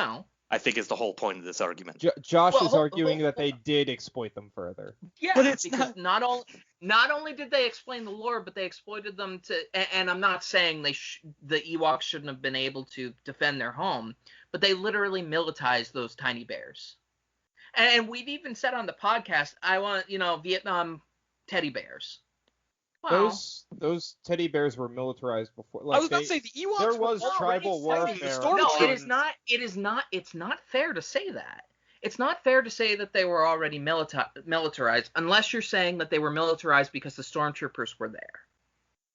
I think is the whole point of this argument. Josh is arguing that they did exploit them further. Yeah, but it's because not only did they explain the lore, but they exploited them to. And I'm not saying the Ewoks shouldn't have been able to defend their home, but they literally militarized those tiny bears. And we've even said on the podcast, I want Vietnam teddy bears. Wow. Those teddy bears were militarized before. Like, I was about to say the Ewoks. There was tribal warfare. No, it is not. It's not fair to say that. It's not fair to say that they were already militarized, unless you're saying that they were militarized because the stormtroopers were there.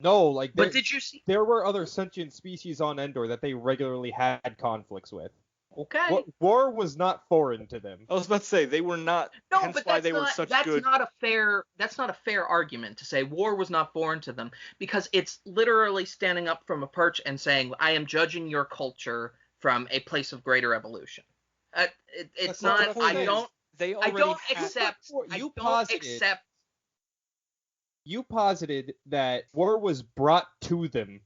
No, like, But did you see? there were other sentient species on Endor that they regularly had conflicts with. Okay. War was not foreign to them. I was about to say they were not. No, hence but why that's they not, were such that's good. not a fair argument to say war was not foreign to them, because it's literally standing up from a perch and saying, I am judging your culture from a place of greater evolution. It's That's not not. what I'm saying. They I already don't had- accept. You posited that war was brought to them,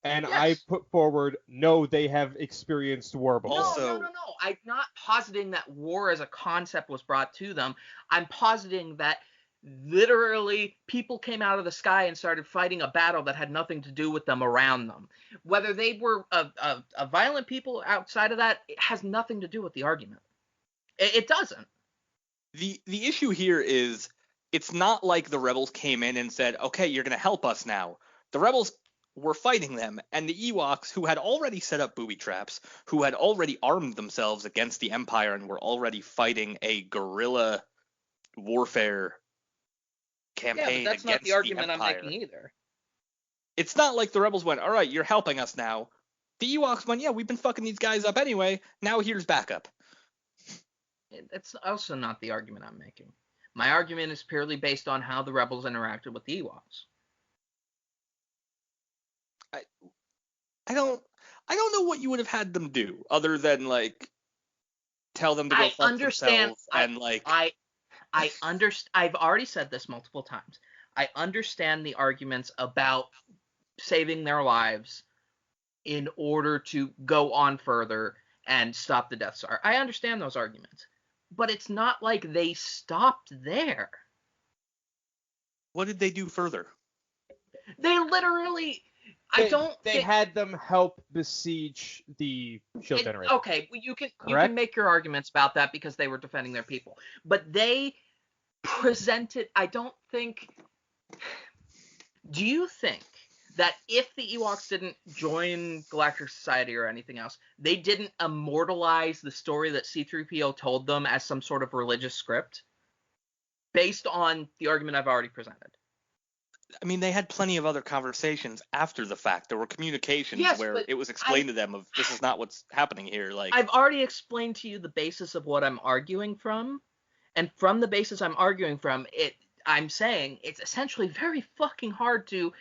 and Yes. I put forward, no, they have experienced war before. Also- No. I'm not positing that war as a concept was brought to them. I'm positing that literally people came out of the sky and started fighting a battle that had nothing to do with them around them. Whether they were a violent people outside of that, it has nothing to do with the argument. It doesn't. The issue here is it's not like the rebels came in and said, okay, you're going to help us now. The rebels were fighting them, and the Ewoks, who had already set up booby traps, who had already armed themselves against the Empire and were already fighting a guerrilla warfare campaign Yeah, but that's not against the argument I'm Empire. making either. It's not like the rebels went, all right, you're helping us now. The Ewoks went, yeah, we've been fucking these guys up anyway. Now here's backup. It's also not the argument I'm making. My argument is purely based on how the rebels interacted with the Ewoks. I don't know what you would have had them do other than like tell them to go I fuck understand. themselves and like I understand. I've already said this multiple times. I understand the arguments about saving their lives in order to go on further and stop the Death Star. I understand those arguments, but it's not like they stopped there. what did they do further? They literally. They had them help besiege the shield generator. Okay, well, you can make your arguments about that because they were defending their people, but they presented. I don't think. Do you think that if the Ewoks didn't join Galactic Society or anything else, they didn't immortalize the story that C-3PO told them as some sort of religious script, based on the argument I've already presented? I mean, they had plenty of other conversations after the fact. There were communications Yes, where but it was explained to them of this is not what's happening here. Like I've already explained to you the basis of what I'm arguing from, and from the basis I'm arguing from, I'm saying it's essentially very fucking hard to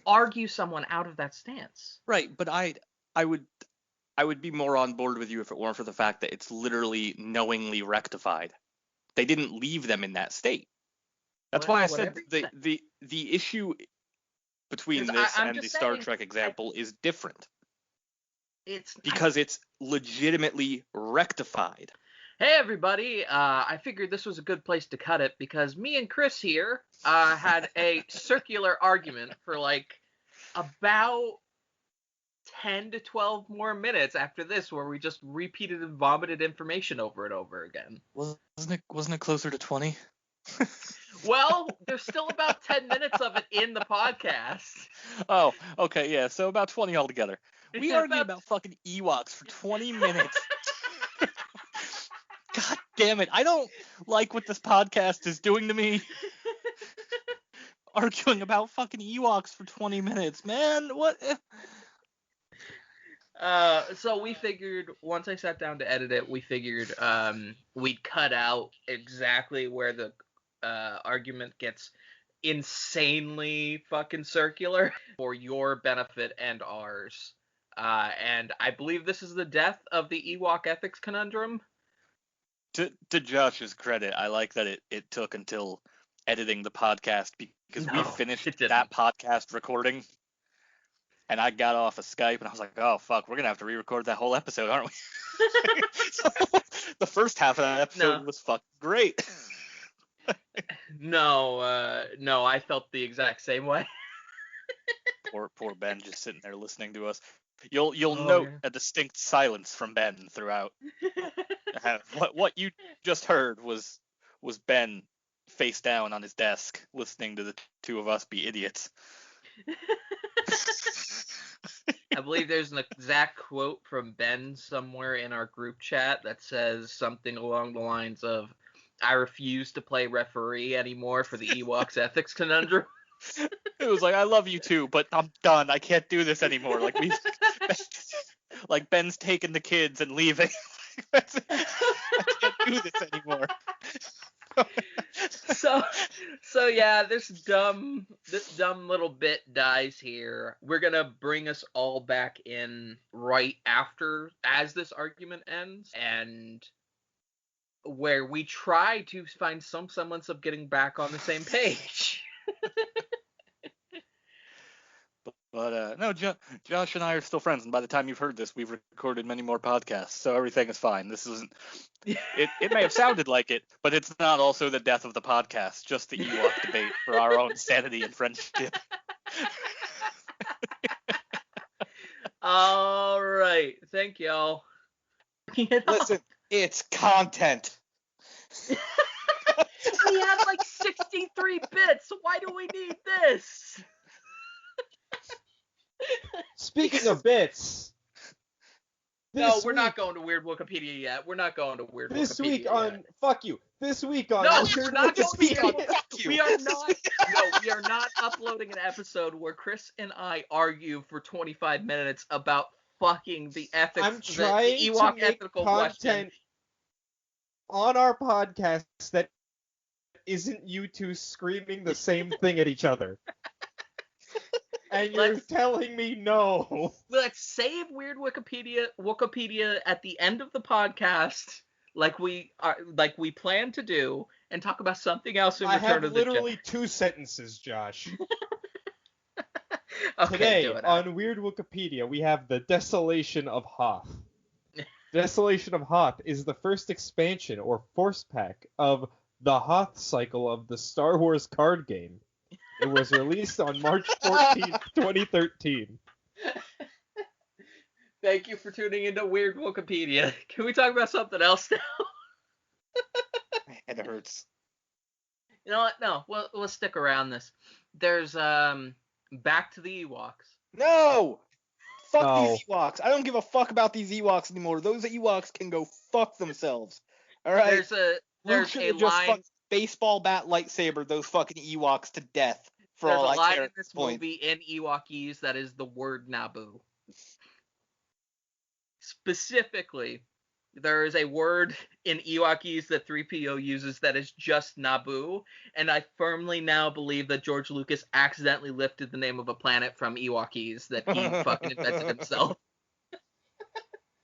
argue someone out of that stance. right, but I would be more on board with you if it weren't for the fact that it's literally knowingly rectified. They didn't leave them in that state. That's Well, why I said whatever you the issue between 'Cause this I'm and the just Star saying, Trek example is different It's because it's legitimately rectified. Hey everybody, I figured this was a good place to cut it because me and Chris here had a circular argument for like about 10 to 12 more minutes after this where we just repeated and vomited information over and over again. Wasn't it closer to 20? Well, there's still about 10 minutes of it in the podcast. Oh, okay, yeah. So about 20 altogether. We Yeah, argued about fucking Ewoks for 20 minutes. God damn it. I don't like what this podcast is doing to me. Arguing about fucking Ewoks for 20 minutes, man. What? So we figured, once I sat down to edit it, we figured we'd cut out exactly where the argument gets insanely fucking circular for your benefit and ours. And I believe this is the death of the Ewok Ethics Conundrum. To Josh's credit, I like that it took until editing the podcast because we No, finished it didn't. that podcast recording. And I got off of Skype and I was like, oh, fuck, we're going to have to re-record that whole episode, aren't we? So, the first half of that episode was fucking great. No, I felt the exact same way. Poor Ben just sitting there listening to us. You'll Oh, note yeah. a distinct silence from Ben throughout. What you just heard was Ben face down on his desk listening to the two of us be idiots. I believe there's an exact quote from Ben somewhere in our group chat that says something along the lines of, "I refuse to play referee anymore for the Ewok's Ethics Conundrum." It was like, I love you too, but I'm done. I can't do this anymore. Like like Ben's taking the kids and leaving. I can't do this anymore. So yeah, this dumb little bit dies here. We're gonna bring us all back in right after, as this argument ends, and where we try to find some semblance of getting back on the same page. But no, Josh and I are still friends, and by the time you've heard this, we've recorded many more podcasts, so everything is fine. This isn't. It may have sounded like it, but it's not also the death of the podcast, just the Ewok debate for our own sanity and friendship. All right, thank y'all. Listen, it's content. We have like 63 bits. So why do we need this? Speaking of bits. No, we're not going to Weird Wikipedia yet. We're not going to Weird this Wikipedia week yet. on fuck you. This week on No, Weird we're not going Wikipedia. to. Fuck you. We are not. No, we are not uploading an episode where Chris and I argue for 25 minutes about fucking the ethics. I'm trying the Ewok to make ethical content question. on our podcast that isn't you two screaming the same thing at each other. And you're telling me no. Let's save Weird Wikipedia at the end of the podcast, like we plan to do, and talk about something else in I Return have of the Jedi. literally 2 sentences, Josh. Okay, Today, do it. on Weird Wikipedia, we have the Desolation of Hoth. Desolation of Hoth is the first expansion or force pack of the Hoth cycle of the Star Wars card game. It was released on March 14th, 2013. Thank you for tuning into Weird Wikipedia. Can we talk about something else now? My head hurts. You know what? No, we'll stick around this. There's Back to the Ewoks. No! Fuck No. these Ewoks. I don't give a fuck about these Ewoks anymore. Those Ewoks can go fuck themselves. All right? There's Luke should a have just line. fucking baseball bat lightsaber those fucking Ewoks to death. For There's all a I line care in at this this point. movie in Ewokese that is the word Naboo. Specifically, there is a word in Ewokese that 3PO uses that is just Naboo, and I firmly now believe that George Lucas accidentally lifted the name of a planet from Ewokese that he fucking invented himself.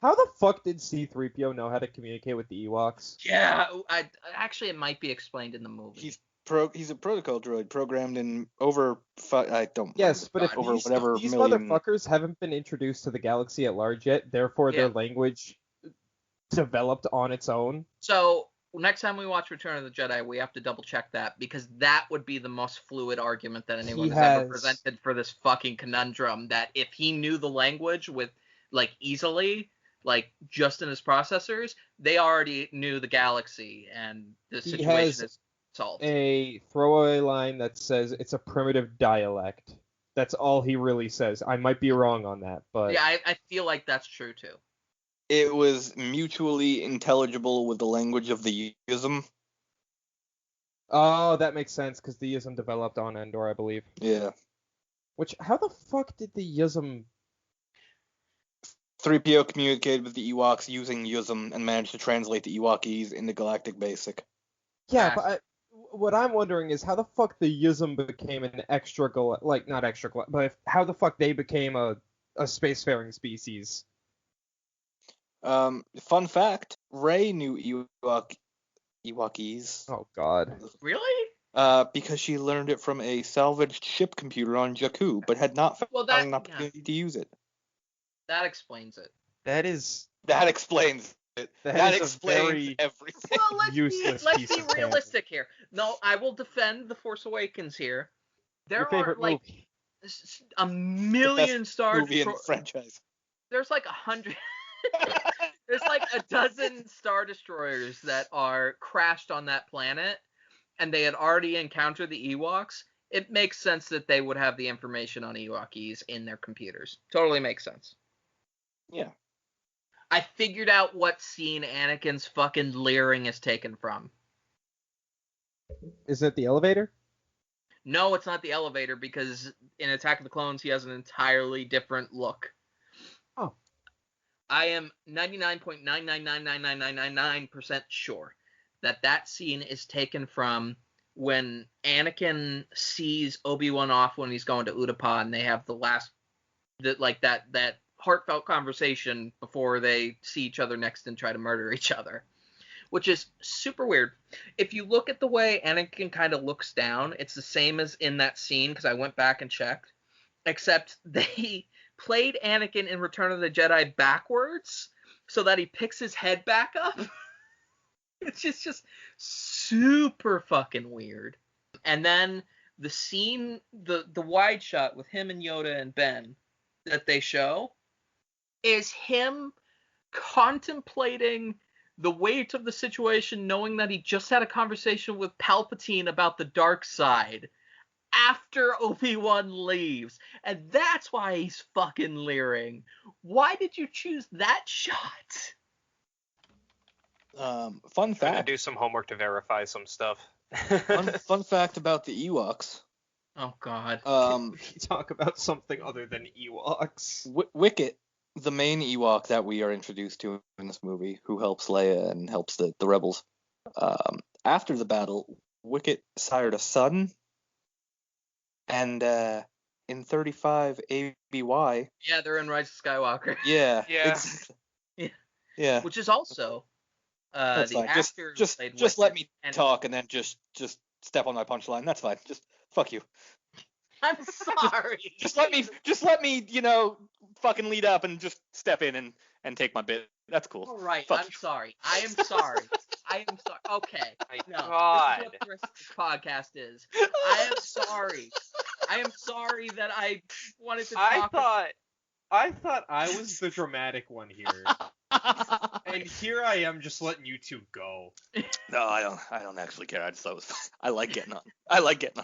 How the fuck did C-3PO know how to communicate with the Ewoks? Yeah, actually it might be explained in the movie. He's a protocol droid programmed in over I don't Yes, but if over these whatever million. motherfuckers haven't been introduced to the galaxy at large yet, therefore their language developed on its own. So next time we watch Return of the Jedi, we have to double check that, because that would be the most fluid argument that anyone has ever presented for this fucking conundrum. That if he knew the language with easily, just in his processors, they already knew the galaxy, and the situation is solved. A throwaway line that says it's a primitive dialect. That's all he really says. I might be wrong on that, but yeah, I feel like that's true too. It was mutually intelligible with the language of the Yuzum. Oh, that makes sense, because the Yuzum developed on Endor, I believe. Yeah. Which, how the fuck did the Yuzum... 3PO communicated with the Ewoks using Yuzum and managed to translate the Ewokese into Galactic Basic. Yeah, but what I'm wondering is how the fuck the Yuzum became an how the fuck they became a spacefaring species. Fun fact, Rey knew Ewokese. Oh god. Really? Because she learned it from a salvaged ship computer on Jakku, but had not found an opportunity to use it. That explains it. That explains it. That explains everything. Well, let's be realistic here. No, I will defend The Force Awakens here. There Your favorite are movie. a million Star movie in the franchise. There's 100. There's a dozen Star Destroyers that are crashed on that planet, and they had already encountered the Ewoks, it makes sense that they would have the information on Ewokies in their computers. Totally makes sense. Yeah. I figured out what scene Anakin's fucking leering is taken from. Is it the elevator? No, it's not the elevator, because in Attack of the Clones, he has an entirely different look. Oh. I am 99.9999999% sure that scene is taken from when Anakin sees Obi-Wan off when he's going to Utapau, and they have that heartfelt conversation before they see each other next and try to murder each other, which is super weird. If you look at the way Anakin kind of looks down, it's the same as in that scene, because I went back and checked, except they played Anakin in Return of the Jedi backwards so that he picks his head back up. It's just super fucking weird. And then the scene, the wide shot with him and Yoda and Ben that they show is him contemplating the weight of the situation, knowing that he just had a conversation with Palpatine about the dark side after Obi-Wan leaves. And that's why he's fucking leering. Why did you choose that shot? Fun Trying to fact. do some homework to verify some stuff. Fun fact about the Ewoks. Oh, God. We talk about something other than Ewoks. Wicket, the main Ewok that we are introduced to in this movie, who helps Leia and helps the rebels. After the battle, Wicket sired a son, and in 35 ABY. Yeah, they're in Rise of Skywalker. Yeah. Yeah. Exactly. Yeah. Yeah. Which is also That's the fine. actor Just played let Wicket, me and talk and then just step on my punchline. That's fine. Just fuck you. I'm sorry. Just let me, fucking lead up and just step in and take my bit. That's cool. All right, Fuck I'm you. sorry. I am sorry. I am sorry. Okay. My No, God. this is what the rest of this podcast is. I am sorry. I am sorry that I wanted to talk. I thought I was the dramatic one here. And here I am just letting you two go. No, I don't actually care. I just thought it was fun. I like getting on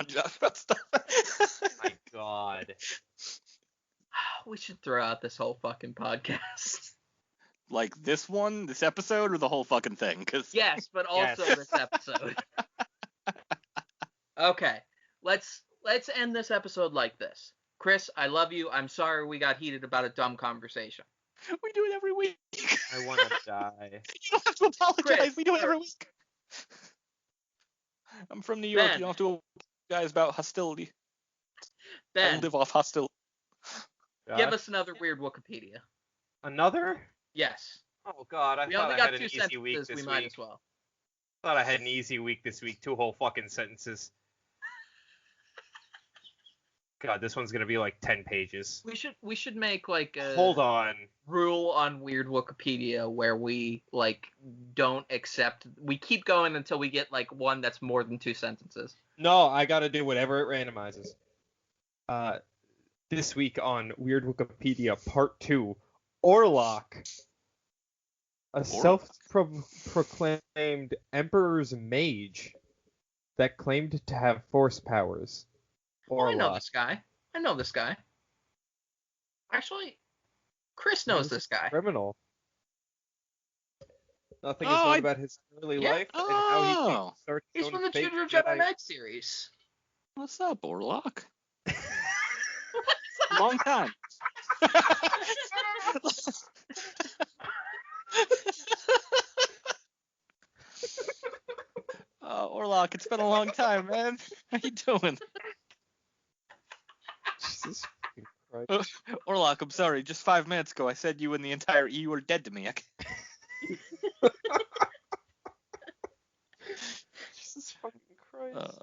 Josh about stuff. My God. We should throw out this whole fucking podcast. Like this episode, or the whole fucking thing? Yes, but also Yes. this episode. Okay, let's end this episode like this. Chris, I love you. I'm sorry we got heated about a dumb conversation. We do it every week. I want to die. You don't have to apologize. Chris, we do it every week. I'm from New York. Ben. You don't have to apologize about hostility. I Ben, live off hostility. give us another weird Wikipedia. Another? Yes. Oh God, I We thought only I got had an 2 easy week sentences. this We might week. as well. Thought I had an easy week this week. 2 whole fucking sentences. God, this one's gonna be like 10 pages. We should make like a Hold on. rule on weird Wikipedia where we like don't accept. We keep going until we get like one that's more than 2 sentences. No, I gotta do whatever it randomizes. This week on Weird Wikipedia Part 2, Orlok. A self-proclaimed Emperor's mage that claimed to have force powers. Oh, I know Orlok. this guy. Actually, Chris knows this guy. Criminal. Nothing is Oh, known I- about his early Yeah. life and how he came Oh. to start his He's own from the fake Children of Jedi Knight series. What's up, Orlok? Long time. Orlok, it's been a long time, man. How you doing? Jesus fucking Christ. Orlok, I'm sorry. Just 5 minutes ago, I said you and the entire EU were dead to me. Jesus fucking Christ.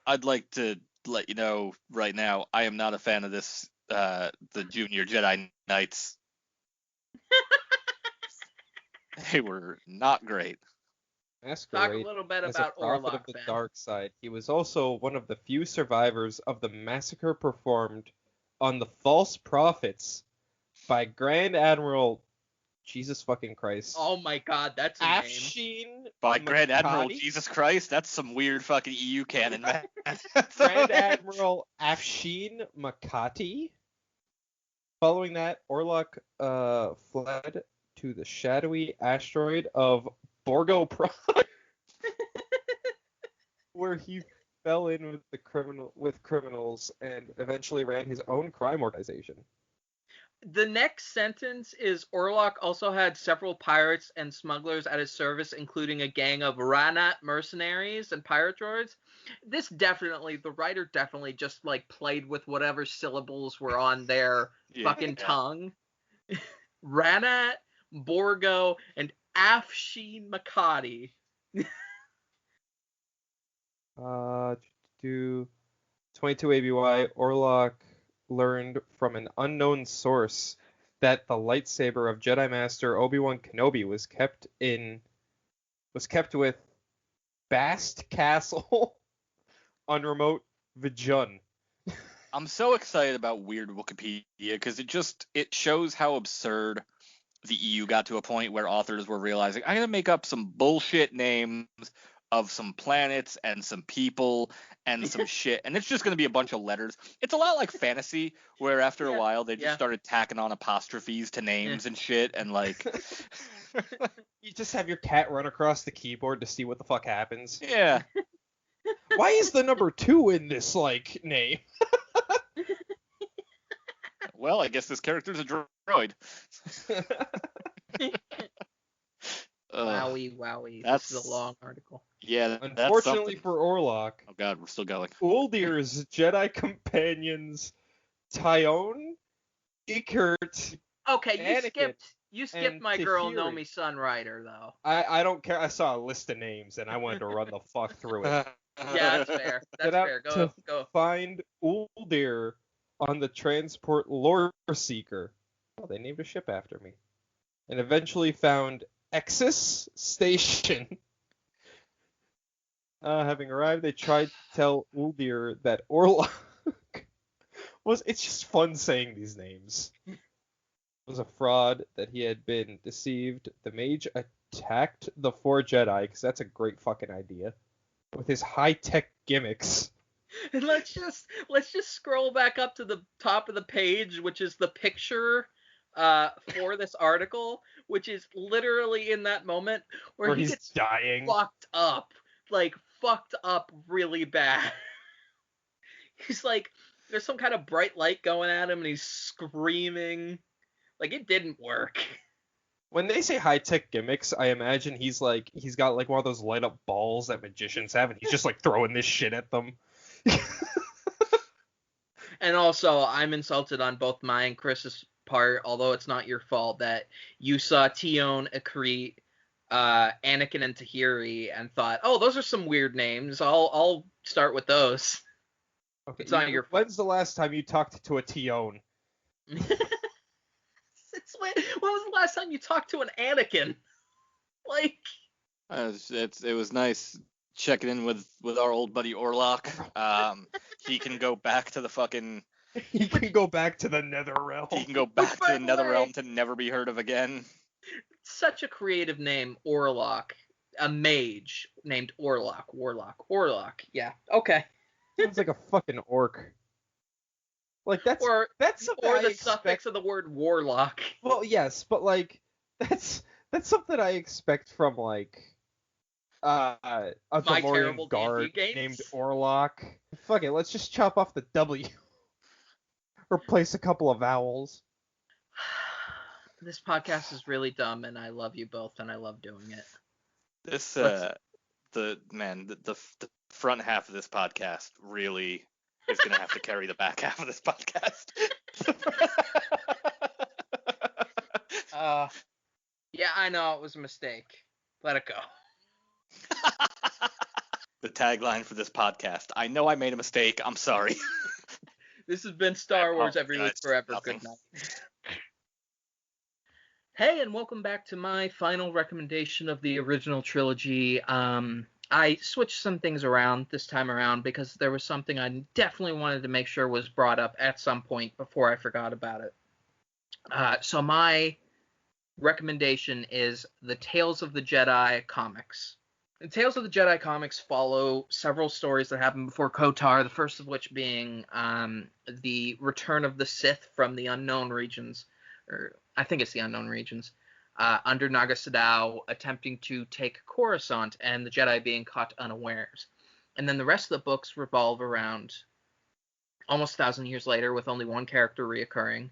I'd like to let you know right now, I am not a fan of this, the Junior Jedi Knights. They were not great. Talk a Masquerade little bit as about a prophet Orlok, of the Ben. dark side. He was also one of the few survivors of the massacre performed on the false prophets by Grand Admiral Jesus fucking Christ. Oh my God, that's a name. Afshin By Grand Admiral Makati? Jesus Christ, that's some weird fucking EU canon, man. Grand Admiral Afshin Makati. Following that, Orlok fled to the shadowy asteroid of Borgo Prime, where he fell in with criminals and eventually ran his own crime organization. The next sentence is Orlok also had several pirates and smugglers at his service, including a gang of Ranat mercenaries and pirate droids. The writer definitely just like played with whatever syllables were on their fucking tongue. Ranat, Borgo, and Afshin Makati. To 22 ABY, Orlok learned from an unknown source that the lightsaber of Jedi Master Obi-Wan Kenobi was kept with Bast Castle on remote Vijun. I'm so excited about weird Wikipedia because it shows how absurd the EU got to a point where authors were realizing, I'm going to make up some bullshit names of some planets and some people and some shit, and it's just going to be a bunch of letters. It's a lot like fantasy, where after a while they just started tacking on apostrophes to names and shit, and like... You just have your cat run across the keyboard to see what the fuck happens. Yeah. Why is the number 2 in this, like, name? Well, I guess this character's a droid. Wowie. This is a long article. Yeah, unfortunately for Orlok. Oh god, we're still going. Uldir's Jedi companions Tyone, Ikert. Okay, Anakin, you skipped my girl Nomi Sunrider though. I don't care. I saw a list of names and I wanted to run the fuck through it. Yeah, that's fair. That's fair. Go. Find Uldir on the transport Lore Seeker. Oh, they named a ship after me. And eventually found Exis Station. Having arrived, they tried to tell Uldir that Orlok was... It's just fun saying these names. Was a fraud, that he had been deceived. The mage attacked the 4 Jedi, because that's a great fucking idea, with his high-tech gimmicks. And let's just scroll back up to the top of the page, which is the picture for this article, which is literally in that moment where he gets dying, fucked up really bad. He's like, there's some kind of bright light going at him and he's screaming. Like, it didn't work. When they say high-tech gimmicks, I imagine he's got like one of those light-up balls that magicians have, and he's just like throwing this shit at them. And also, I'm insulted on both my and Chris's part, although it's not your fault, that you saw Tion, Akrit, Anakin, and Tahiri and thought, oh, those are some weird names. I'll start with those. Okay, it's not your fault. When's the last time you talked to a Tion? When was the last time you talked to an Anakin? Like, it was nice checking in with our old buddy Orlok. He can go back to the fucking... He can go back to the Netherrealm. He can go back to the Netherrealm to never be heard of again. Such a creative name, Orlok. A mage named Orlok. Orlok. Yeah, okay. Sounds like a fucking orc. Like, that's something or the suffix of the word warlock. Well, yes, but like that's something I expect from like a DeLorean guard named Orlok. Fuck it, let's just chop off the W. Replace a couple of vowels. This podcast is really dumb, and I love you both, and I love doing it. This the front half of this podcast really is gonna have to carry the back half of this podcast. Yeah, I know it was a mistake. Let it go. The tagline for this podcast: I know I made a mistake. I'm sorry. This has been Star Wars Every Week Forever. Good night. Hey, and welcome back to my final recommendation of the original trilogy. I switched some things around this time around because there was something I definitely wanted to make sure was brought up at some point before I forgot about it. So my recommendation is the Tales of the Jedi comics. The Tales of the Jedi comics follow several stories that happened before KOTOR, the first of which being the return of the Sith from the unknown regions, or I think it's the unknown regions, under Naga Sadow attempting to take Coruscant and the Jedi being caught unawares. And then the rest of the books revolve around almost 1,000 years later, with only one character reoccurring,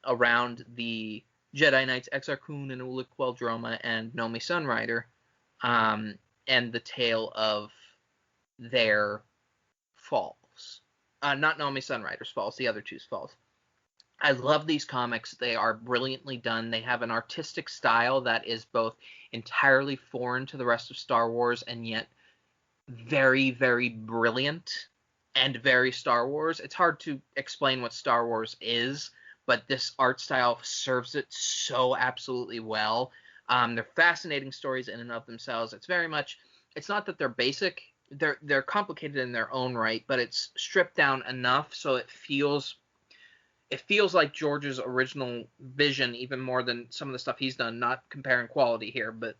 around the Jedi Knights Exar Kun and Ulic Queldroma and Nomi Sunrider, and the tale of their falls. Not Nomi Sunrider's falls, the other two's falls. I love these comics. They are brilliantly done. They have an artistic style that is both entirely foreign to the rest of Star Wars and yet very, very brilliant and very Star Wars. It's hard to explain what Star Wars is, but this art style serves it so absolutely well. They're fascinating stories in and of themselves. It's very much, it's not that they're basic, they're complicated in their own right, but it's stripped down enough so it feels like George's original vision, even more than some of the stuff he's done, not comparing quality here, but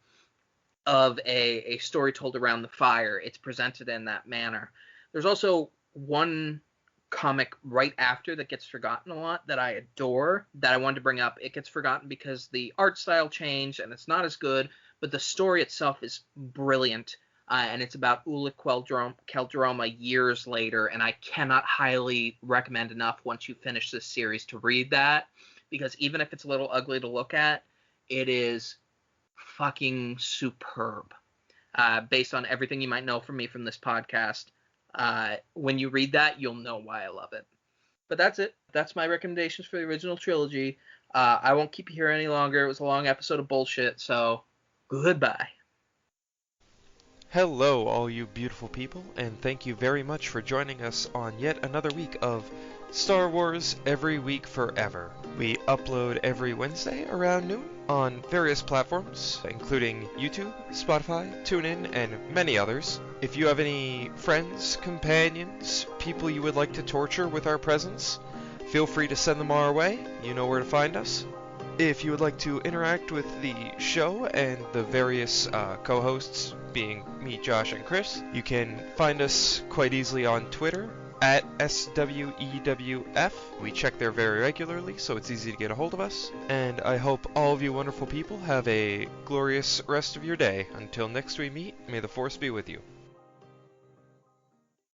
of a story told around the fire. It's presented in that manner. There's also one comic right after that gets forgotten a lot that I adore, that I wanted to bring up. It gets forgotten because the art style changed and it's not as good, but the story itself is brilliant, and it's about Ulic Queldroma years later, and I cannot highly recommend enough once you finish this series to read that, because even if it's a little ugly to look at, it is fucking superb. Based on everything you might know from me from this podcast, when you read that, you'll know why I love it. But that's it. That's my recommendations for the original trilogy. I won't keep you here any longer. It was a long episode of bullshit, so goodbye. Hello, all you beautiful people, and thank you very much for joining us on yet another week of Star Wars Every Week Forever. We upload every Wednesday around noon on various platforms, including YouTube, Spotify, TuneIn, and many others. If you have any friends, companions, people you would like to torture with our presence, feel free to send them our way. You know where to find us. If you would like to interact with the show and the various co-hosts, being me, Josh, and Chris, you can find us quite easily on Twitter at SWEWF. We check there very regularly, so it's easy to get a hold of us. And I hope all of you wonderful people have a glorious rest of your day. Until next we meet, may the Force be with you.